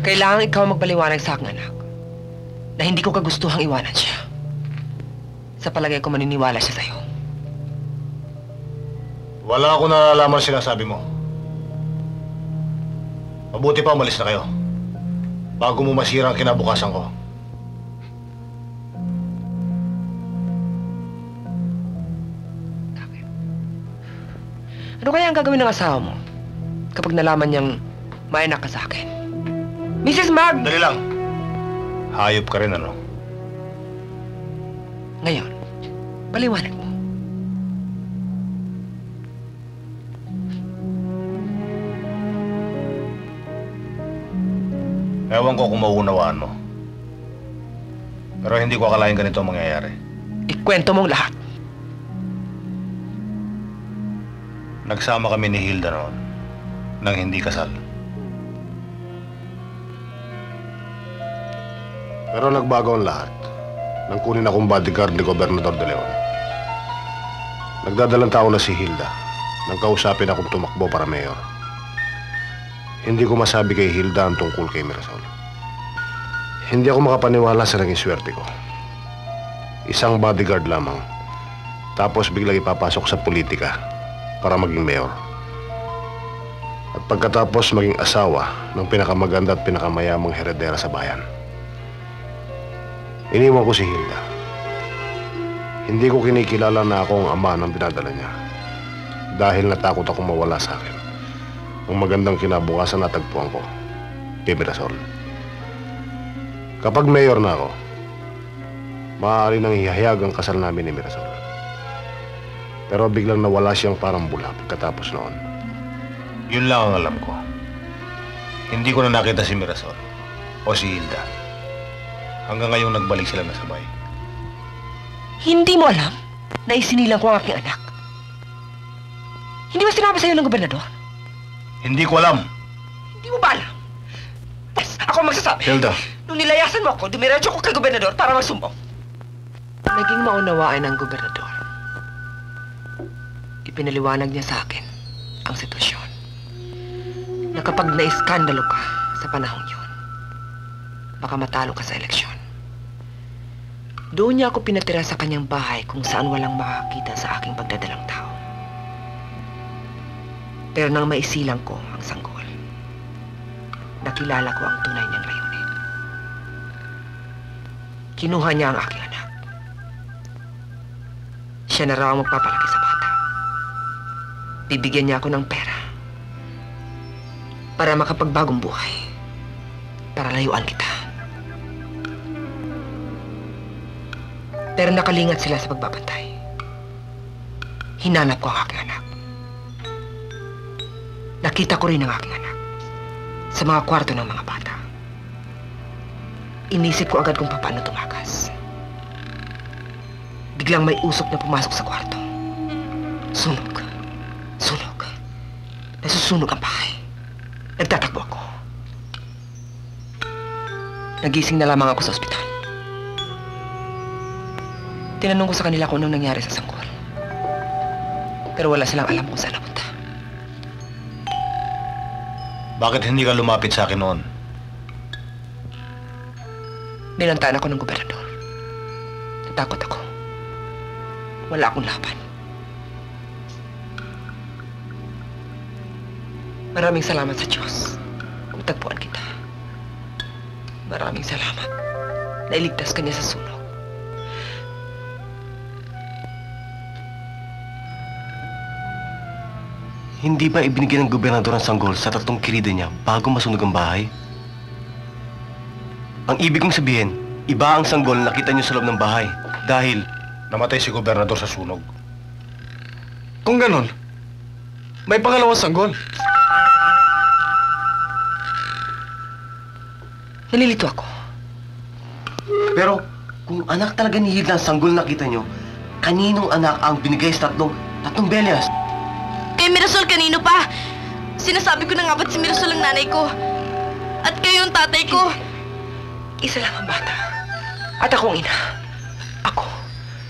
Kailangan ikaw magbaliwanag sa aking anak na hindi ko kagustuhang iwanan siya. Sa palagay ko maniniwala siya sa'yo. Wala akong nalalaman sinasabi mo. Mabuti pa umalis na kayo. Bago mo masira ang kinabukasan ko. Ano kaya ang gagawin ng asawa mo kapag nalaman niyang may anak ka sa akin? Mrs. Mag! Dali lang. Hayop ka rin, ano? Ngayon, paliwanag mo. Ewan ko kung mauunawaan mo. Pero hindi ko akalain ganito ang mangyayari. Ikwento mong lahat. Nagsama kami ni Hilda noon nang hindi kasal. Pero nagbago ang lahat nang kunin akong bodyguard ni Gobernador De Leon. Nagdadalang tao na si Hilda nang kausapin akong tumakbo para mayor. Hindi ko masabi kay Hilda ang tungkol kay Mirasol. Hindi ako makapaniwala sa naging swerte ko. Isang bodyguard lamang, tapos biglang ipapasok sa politika para maging mayor. At pagkatapos maging asawa ng pinakamaganda at pinakamayamang heredera sa bayan. Iniwan ko si Hilda. Hindi ko kinikilala na ako ang ama ng pinadala niya. Dahil natakot akong mawala sa akin ang magandang kinabukasan na tagpuan ko kay Mirasol. Kapag mayor na ako, maaari nang ihayag ang kasal namin ni Mirasol. Pero biglang nawala siyang parang bula pagkatapos noon. Yun lang ang alam ko. Hindi ko na nakita si Mirasol o si Hilda. Hanggang ngayong nagbalik sila na sabay. Hindi mo alam na isinilang ko ang aking anak? Hindi ba sinabi sa'yo ng gobernador? Hindi ko alam. Hindi mo ba alam? Yes, ako ang magsasabi. Hilda. Nung nilayasan mo ako, dumiretso ko kay gobernador para magsumbong. Naging maunawaan ng gobernador. Ipinaliwanag niya sa akin ang sitwasyon. Na kapag naiskandalo ka sa panahon yun, baka matalo ka sa eleksyon. Doon niya ako pinatira sa kanyang bahay kung saan walang makakita sa aking pagdadalang tao. Pero nang maisilang ko ang sanggol, nakilala ko ang tunay niyang layunin. Kinuha niya ang aking anak. Siya na raw ang magpapalaki sa bata. Bibigyan niya ako ng pera para makapagbagong buhay, para layuan kita. Pero nakalingat sila sa pagbabantay. Hinanap ko ang aking anak. Nakita ko rin ang aking anak sa mga kwarto ng mga bata. Inisip ko agad kung paano tumakas. Biglang may usok na pumasok sa kwarto. Sunog. Sunog. Nasusunog ang bahay. Nagtatakbo ako. Nagising na lamang ako sa ospital. Tinanong ko sa kanila kung anong nangyari sa sanggol. Pero wala silang alam kung saan napunta. Bakit hindi ka lumapit sa akin noon? Binantaan ako ng gobernador. Natakot ako. Wala akong laban. Maraming salamat sa Diyos. Matagpuan kita. Maraming salamat. Nailigtas ka niya sa sunog. Hindi ba ibinigay ng gobernador ang sanggol sa 3 kirida niya bago masunog ang bahay? Ang ibig kong sabihin, iba ang sanggol na nakita niyo sa loob ng bahay dahil namatay si gobernador sa sunog. Kung ganon, may pangalawang sanggol. Nalilito ako. Pero kung anak talaga ni Hilda ang sanggol na nakita niyo, kaninong anak ang binigay sa tatlong Belias? Kay Mirasol kanino pa? Sinasabi ko na nga ba't si Mirasol ang nanay ko? At kayo ang tatay ko? Isa lang ang bata. At akong ina.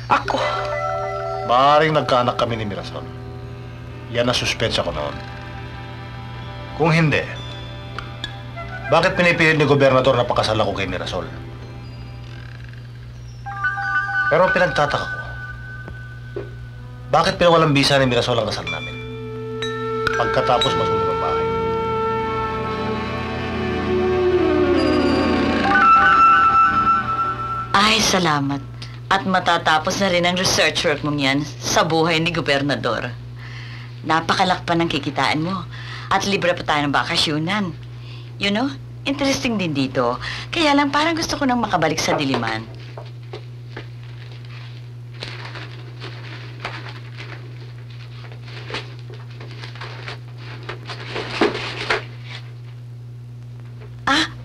Ako. Maaaring nagkaanak kami ni Mirasol. Yan ang suspensa ko noon. Kung hindi, bakit pinipilit ni gobernador na pakasal ako kay Mirasol? Pero pinagtataka ko, bakit pinawalang bisa ni Mirasol ang kasal namin? Pagkatapos masunog ang bahay. Ay, salamat. At matatapos na rin ang research work mong yan sa buhay ni gobernador. Napakalakpan ng kikitaan mo. At libre pa tayo ng bakasyunan. You know, interesting din dito. Kaya lang parang gusto ko nang makabalik sa Diliman.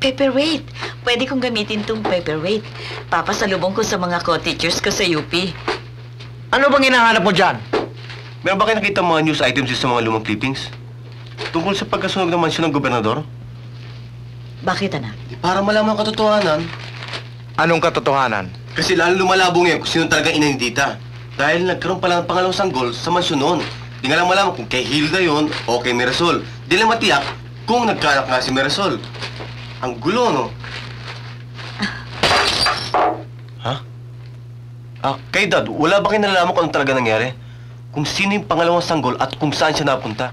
Paperweight. Pwede kong gamitin tong paperweight. Papasalubong ko sa mga co-teachers ko sa UP. Ano bang hinahanap mo dyan? Meron ba kayo nakita mga news items sa mga lumang clippings? Tungkol sa pagkasunog ng mansyon ng gobernador? Bakit, anak? Para malaman ang katotohanan. Anong katotohanan? Kasi lalo lumalabo ngayon kung sino talaga ina ni Tita. Dahil nagkaroon pala ng pangalawang sanggol sa mansyon noon. Di nga lang malaman kung kay Hilda yon o kay Mirasol. Di lang matiyak kung nagkaanak nga si Mirasol. Ang gulo, no? Ha? Kay Dad, wala ba kayo nalalaman kung ano talaga nangyari? Kung sino yung pangalawang sanggol at kung saan siya napunta?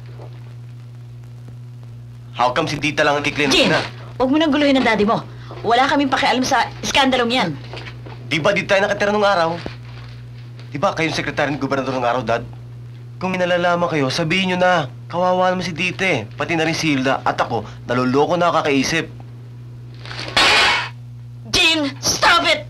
How come si Tita lang ang kiklaim Jim, na? huwag mo nang guluhin ang daddy mo. Wala kaming pakialam sa iskandalong yan. Di ba di tayo nakatira nung araw? Di ba kayong sekretary ng gobernador ng araw, Dad? Kung may nalalaman kayo, sabihin nyo na. Kawawa naman si Tita eh. Pati na rin si Hilda at ako, naluloko na kakaisip. Jim, stop it!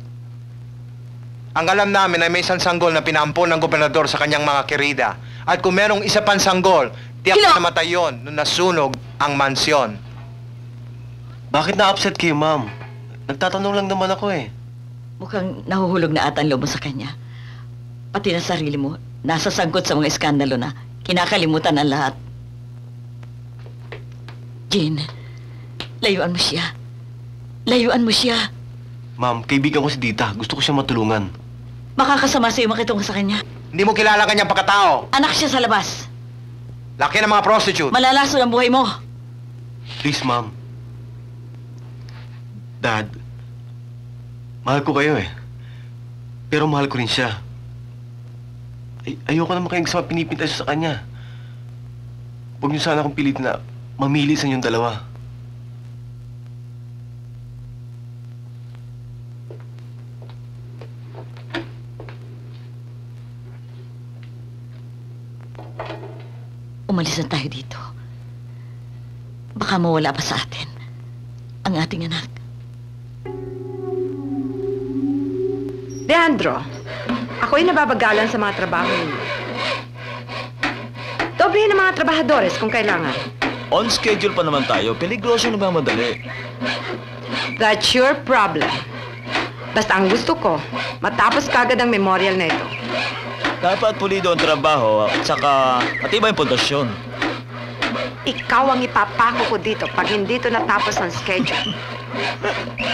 Ang alam namin ay may isang sanggol na pinaampon ng gobernador sa kanyang mga kirida. At kung merong isa pang sanggol, tiyak na namatay yun nung nasunog ang mansyon. Bakit na-upset kayo, Ma'am? Nagtatanong lang naman ako eh. Mukhang nahuhulog na ata ang loob mo sa kanya. Pati na sarili mo, nasa sangkot sa mga iskandalo na kinakalimutan ang lahat. Jean, layuan mo siya. Layuan mo siya. Ma'am, kaibigan ko si Tita. Gusto ko siya matulungan. Makakasama sa'yo makitungo sa kanya. Hindi mo kilala kanyang pagkatao. Anak siya sa labas. Laki ng mga prostitute. Malalaso ang buhay mo. Please, Ma'am. Dad, Mahal ko kayo eh. Pero mahal ko rin siya. Ayoko naman kayong sa pinipintas sa kanya. Huwag niyo sana akong pilitin na mamili sa inyong dalawa. Umalis na tayo dito. Baka mawala pa sa atin ang ating anak. Leandro, ako'y nababagalan sa mga trabaho ninyo. Doblehin ang mga trabahadores kung kailangan. On schedule pa naman tayo. Peligroso na ba madali? That's your problem. Basta ang gusto ko, matapos kagad ang memorial na ito. Dapat pulido ang trabaho at saka matibay ang pundasyon. Ikaw ang ipapako ko dito pag hindi ito natapos ang schedule.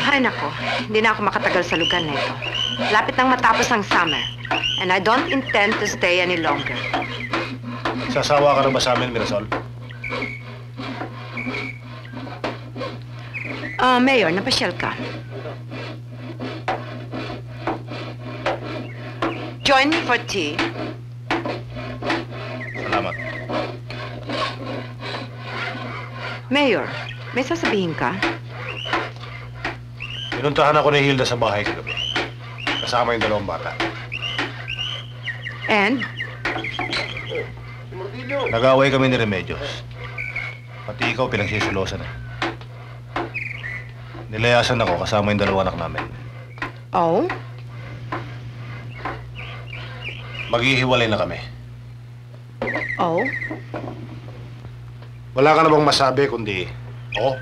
Ay nako, hindi na ako makatagal sa lugar na ito. Lapit nang matapos ang summer. And I don't intend to stay any longer. Sasawa ka na ba sa amin, Mirasol? Mayor, napasyal ka. Join me for tea. Salamat. Mayor, may sasabihin ka? Pinuntahan ako ni Hilda sa bahay kagabi. Kasama yung dalawang bata. And? Nag-away kami ni Remedios. Pati ikaw pinagsisilosan eh. Nilayasan ako kasama yung dalawang anak namin. Oh? Maghihiwalay na kami. Oh? Wala ka na bang masabi kundi, oo?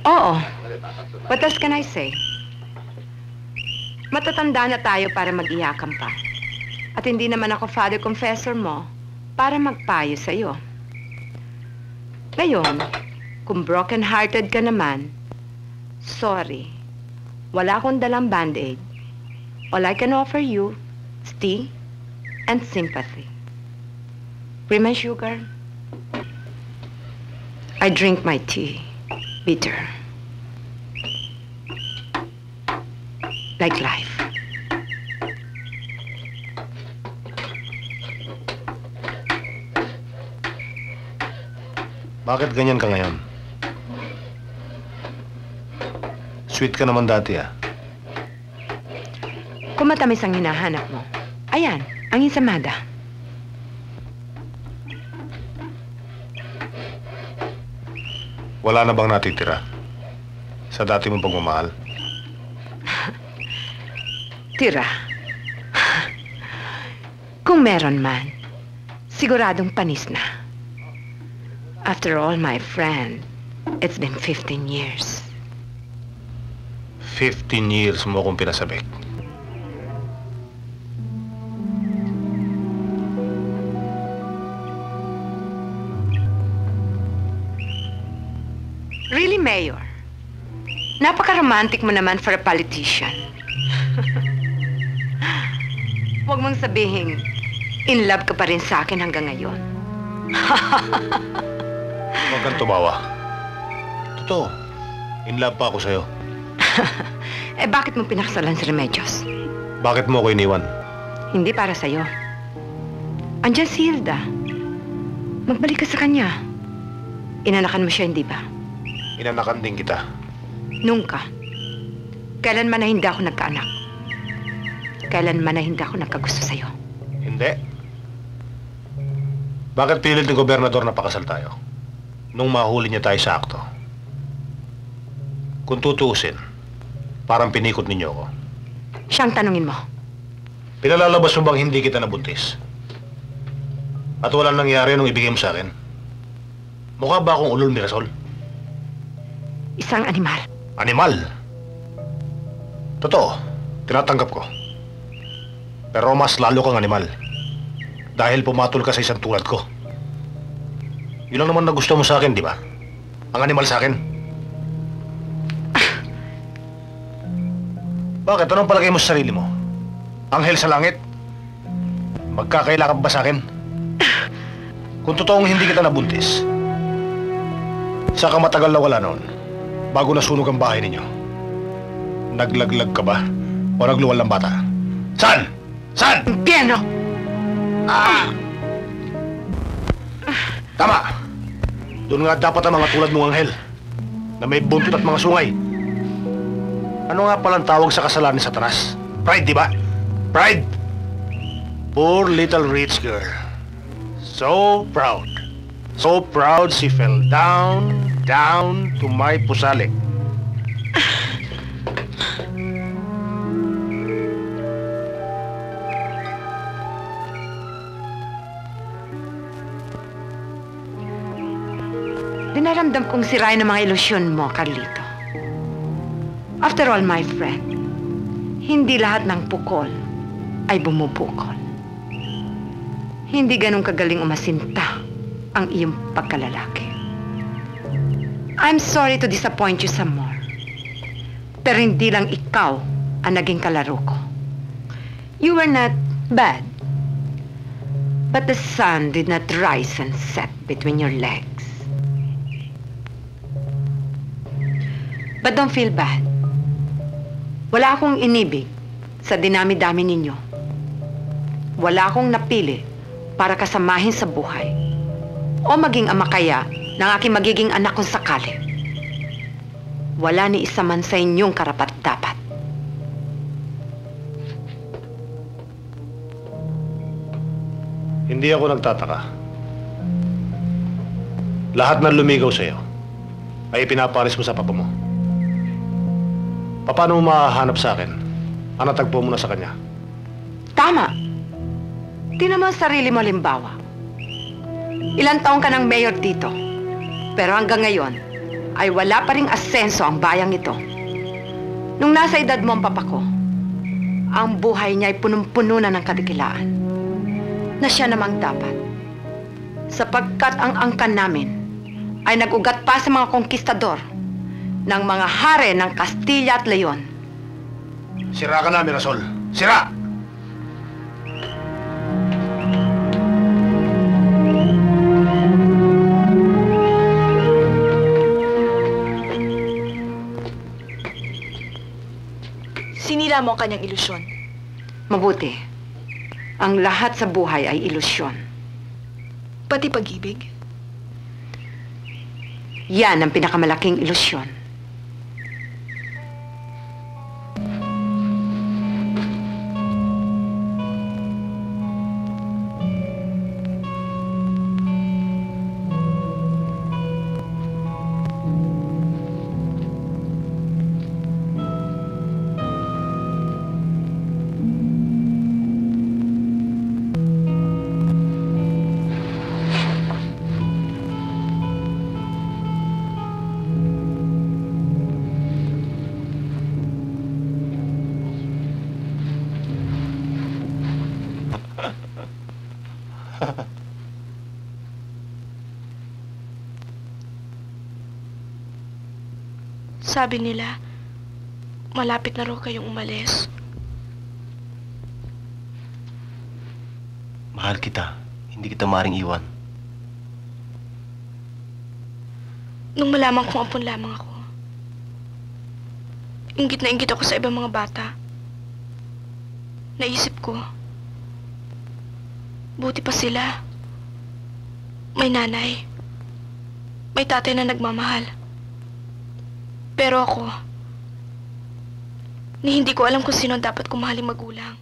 Oo. What else can I say? Matatanda na tayo para mag-iyakan pa. At hindi naman ako father confessor mo para magpayo sa'yo. Ngayon, kung broken-hearted ka naman, sorry. Wala akong dalang band-aid. All I can offer you is tea and sympathy. Bring my sugar. I drink my tea. Bitter. Like life. Bakit ganyan ka ngayon? Sweet ka naman dati ah. Kung matamis ang hinahanap mo, ayan, ang ensamada. Wala na bang natitira sa dati mong pagmamahal? Tira. Kung meron man, siguradong panis na. After all, my friend, it's been 15 years. 15 years mo akong pinasabik. Really, Mayor? Napaka-romantic mo naman for a politician. Huwag mong sabihin, in love ka pa rin sa akin hanggang ngayon. Huwag kang tumawa. Totoo, in love pa ako sa'yo. Eh, bakit mo pinakasalan si Remedios? Bakit mo ako iniwan? Hindi para sa'yo. Andiyan si Hilda. Magbalik ka sa kanya. Inanakan mo siya, hindi ba? Inanakan din kita. Nunca. Kailanman na hindi ako nagkaanak. Kailanman na hindi ako nagkagusto sa'yo. Hindi. Bakit pilit ng gobernador na pakasal tayo? Nung mahuli niya tayo sa akto. Kung tutuusin, parang pinikot ninyo ako. Siyang tanungin mo. Pinalalabas mo bang hindi kita nabuntis? At walang nangyari nung ibigay mo sa akin? Mukha ba akong ulol ni Rasol? Isang animal. Animal? Totoo, tinatanggap ko. Pero mas lalo kang animal. Dahil pumatol ka sa isang tulad ko. Yun lang naman na gusto mo sa akin, di ba? Ang animal sa akin. Bakit? Anong palagay mo sa sarili mo? Anghel sa langit? Magkakaila ka ba sa akin? Kung totoong hindi kita nabuntis, saka matagal na wala noon, bago nasunog ang bahay ninyo, naglaglag ka ba? O nagluwal ng bata? Saan? Saan? Piano! Tama! Doon nga dapat ang mga tulad mong anghel na may buntot at mga sungay. Ano nga palang tawag sa kasalanan ni Satanas? Pride, di ba? Pride! Poor little rich girl. So proud. So proud she fell down to my pusalik. Dinaramdam kong sirain ang mga ilusyon mo, Carlito. After all, my friend, hindi lahat ng pukol ay bumubukol. Hindi ganun kagaling umasinta ang iyong pagkalalaki. I'm sorry to disappoint you some more. Pero hindi lang ikaw ang naging kalaro ko. You were not bad. But the sun did not rise and set between your legs. But don't feel bad. Wala akong inibig sa dinami-dami ninyo. Wala akong napili para kasamahin sa buhay o maging ama kaya ng aking magiging anak kung sakali. Wala ni isa man sa inyong karapat-dapat. Hindi ako nagtataka. Lahat ng lumigaw sa'yo ay pinaparis mo sa papa mo. Paano mo mahahanap sa akin? Ang natagpo mo na sa kanya? Tama. Tingnan mo ang sarili mo, halimbawa. Ilang taong ka ng mayor dito. Pero hanggang ngayon, ay wala pa ring asenso ang bayang ito. Nung nasa edad mo ang papa ko, ang buhay niya ay punong-puno na ng kadikilaan. Na siya namang dapat. Sapagkat ang angkan namin ay nag-ugat pa sa mga konkistador ng mga hare ng Castilla at Leon. Sira ka na, Mirasol. Sira! Sinira mo ang kanyang ilusyon. Mabuti. Ang lahat sa buhay ay ilusyon. Pati pag-ibig? Yan ang pinakamalaking ilusyon. Sabi nila, malapit na raw kayong umalis. Mahal kita. Hindi kita maring iwan. Nung malaman kong ampun lamang ako, inggit na inggit ako sa ibang mga bata. Naisip ko, buti pa sila. May nanay. May tatay na nagmamahal. Pero ako, hindi ko alam kung sino dapat kong mahaling magulang.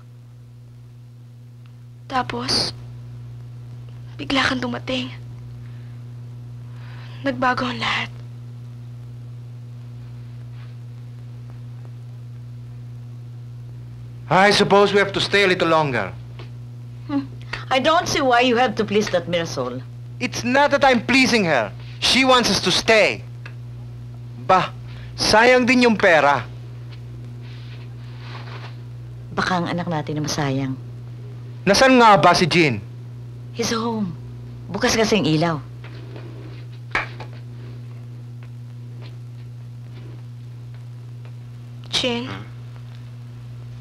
Tapos, bigla kang dumating. Nagbago ang lahat. I suppose we have to stay a little longer. I don't see why you have to please that Mirasol. It's not that I'm pleasing her. She wants us to stay. Bah, sayang din yung pera. Baka ang anak natin na masayang. Nasaan nga ba si Jean? He's home. Bukas kasi ang ilaw. Chin,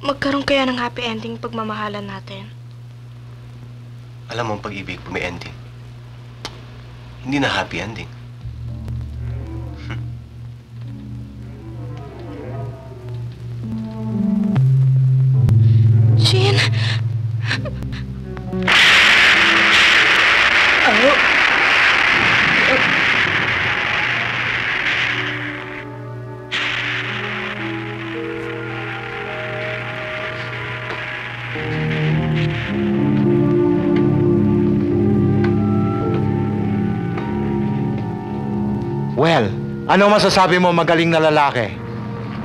magkaroon kaya ng happy ending pagmamahalan natin? Alam mo ang pag-ibig, may ending. Hindi na happy ending. Ano masasabi mo magaling na lalaki?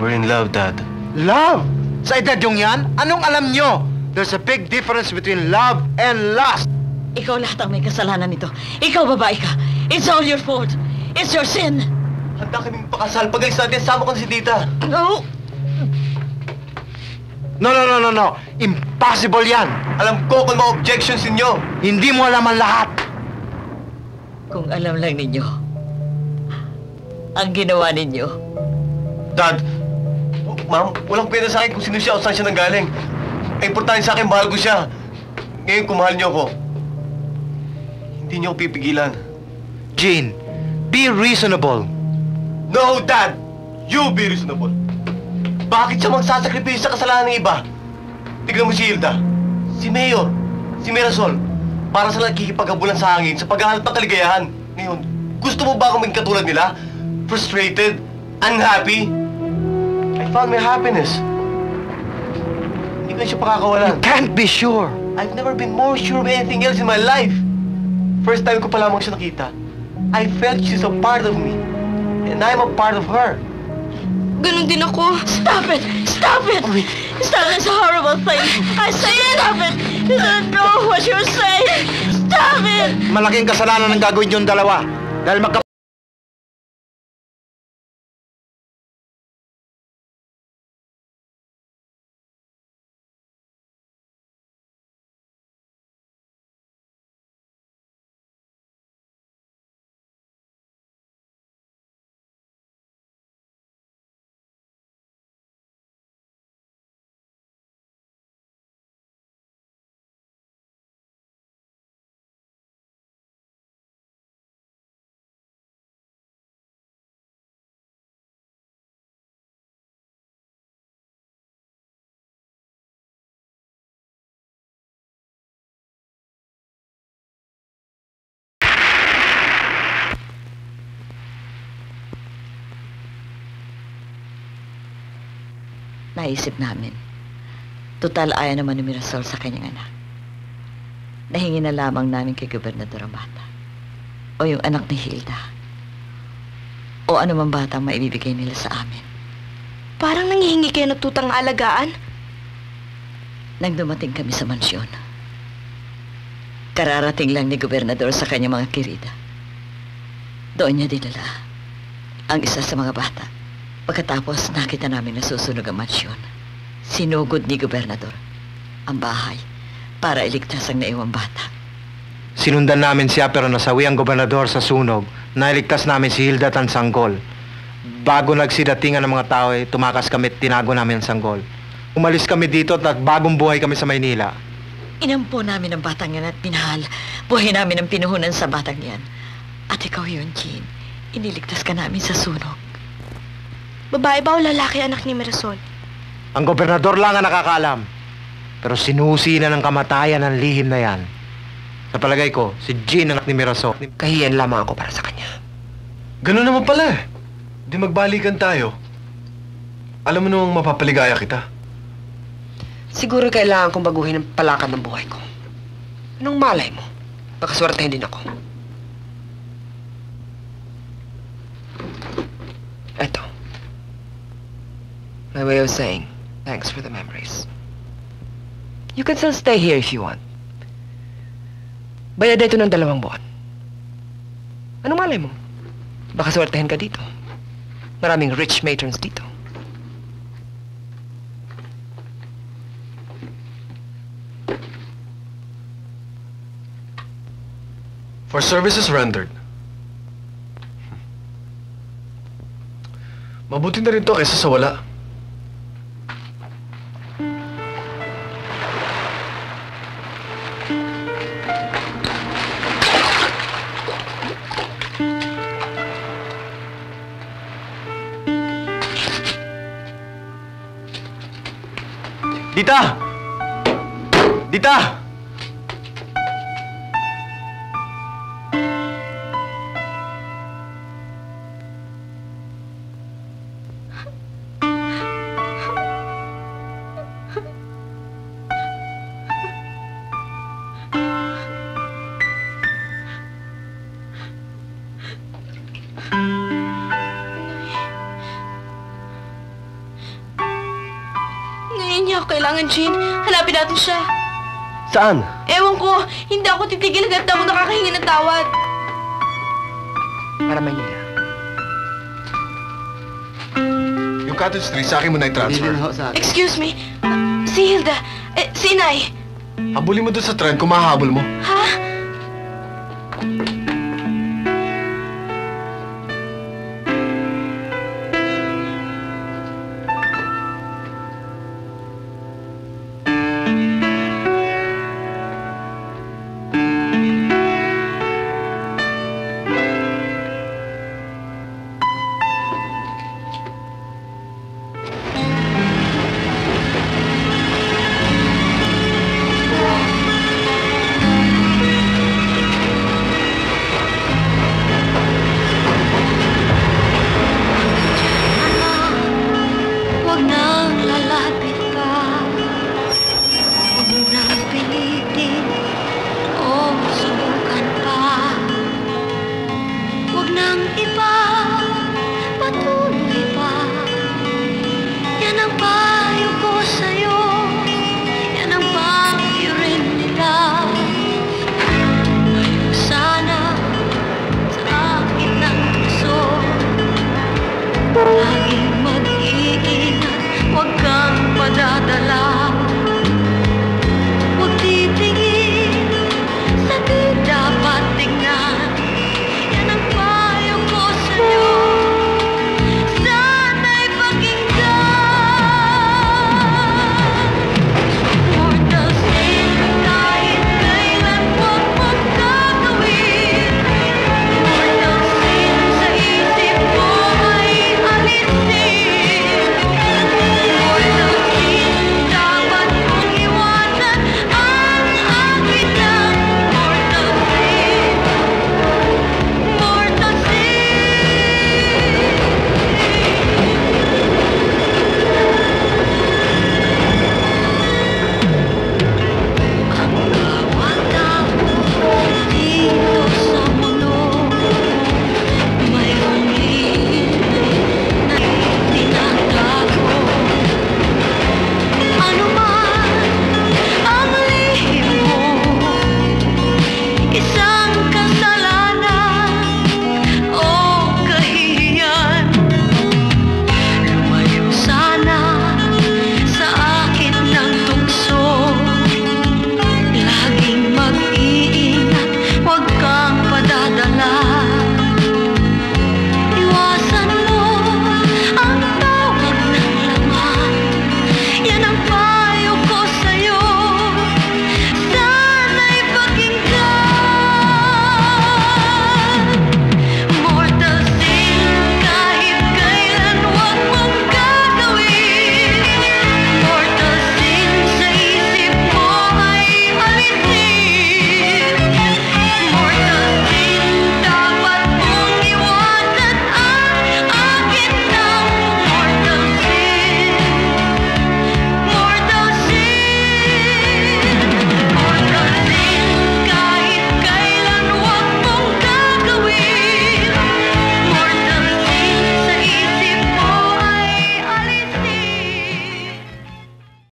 We're in love, Dad. Love? Sa edad yung yan? Anong alam nyo? There's a big difference between love and lust. Ikaw lahat ang may kasalanan nito. Ikaw, babae ka. It's all your fault. It's your sin. Handa kaming pakasal. Pag alis natin, sama ko na si Tita. No. No. Impossible yan. Alam ko kung mga objections ninyo. Hindi mo alam ang lahat. Kung alam lang ninyo, ang ginawa ninyo. Dad, Ma'am, walang pwede sa akin kung sino siya o saan siya nanggaling. Ang importante sa akin, mahal ko siya. Ngayon, kung mahal niyo ako, hindi niyo ako pipigilan. Gene, be reasonable. No, Dad! You be reasonable. Bakit siya magsasakripisyo sa kasalanan ng iba? Tignan mo si Hilda, si Mayor, si Mirasol, para sa nakikipaghabulan sa hangin sa paghahanap ng kaligayahan. Ngayon, gusto mo ba akong maging katulad nila? Frustrated? Unhappy? I found my happiness. Hindi ko na siya pakakawalan. You can't be sure. I've never been more sure of anything else in my life. First time ko pa lamang siya nakita, I felt she's a part of me. And I'm a part of her. Ganon din ako. Stop it! Stop it! Stop this horrible thing! I say stop it! You don't know what you're saying! Stop it! Malaking kasalanan ang gagawin yung dalawa. Dahil Naisip namin, total ayaw naman ni Mirasol sa kanyang anak. Nahingi na lamang namin kay Gobernador ang bata. O yung anak ni Hilda. O anumang batang maibibigay nila sa amin. Parang nangihingi kayo ng tutang alagaan. Nang dumating kami sa mansyon, kararating lang ni Gobernador sa kanyang mga kirida. Doon niya dinala ang isa sa mga bata. Pagkatapos nakita namin nasusunog ang mansyon, sinugod ni Gobernador ang bahay para iligtas ang naiwang bata. sinundan namin siya pero nasawi ang gobernador sa sunog. Nailigtas namin si Hilda at ang sanggol. Bago nagsidatingan ng mga tao, tumakas kami at tinago namin ang sanggol. Umalis kami dito at bagong buhay kami sa Maynila. Inampo namin ang batang yan at pinahal. Buhay namin ang pinuhunan sa batang yan. At ikaw yun, Jean. Iniligtas ka namin sa sunog. Babae ba o lalaki anak ni Mirasol? Ang gobernador lang ang nakakaalam. Pero sinusi na ng kamatayan ang lihim na yan. Sa palagay ko, si Jean anak ni Mirasol. Kahiyan lamang ako para sa kanya. Ganun naman pala eh. Di magbalikan tayo. Alam mo namang mapapaligaya kita. Siguro kailangan kong baguhin ang palakad ng buhay ko. Anong malay mo? Baka swertehin din ako. Eto. My way of saying, thanks for the memories. You can still stay here if you want. Bayad ito ng 2 buwan. Anong malay mo? Baka swertehin ka dito. Maraming rich matrons dito. For services rendered. Mabuti na rin to kaysa sa wala. Dita! Dita! Ngayon niya ako kailangan, Jean. Hanapin natin siya. Saan? Ewan ko, hindi ako titigil hanggat ako nakakahingi ng tawad. Para Manila. Yung cottage tree, sa akin mo na i-transfer. Excuse me, si Hilda, si Inay. Habulin mo doon sa trend kung mahabol mo. Ha?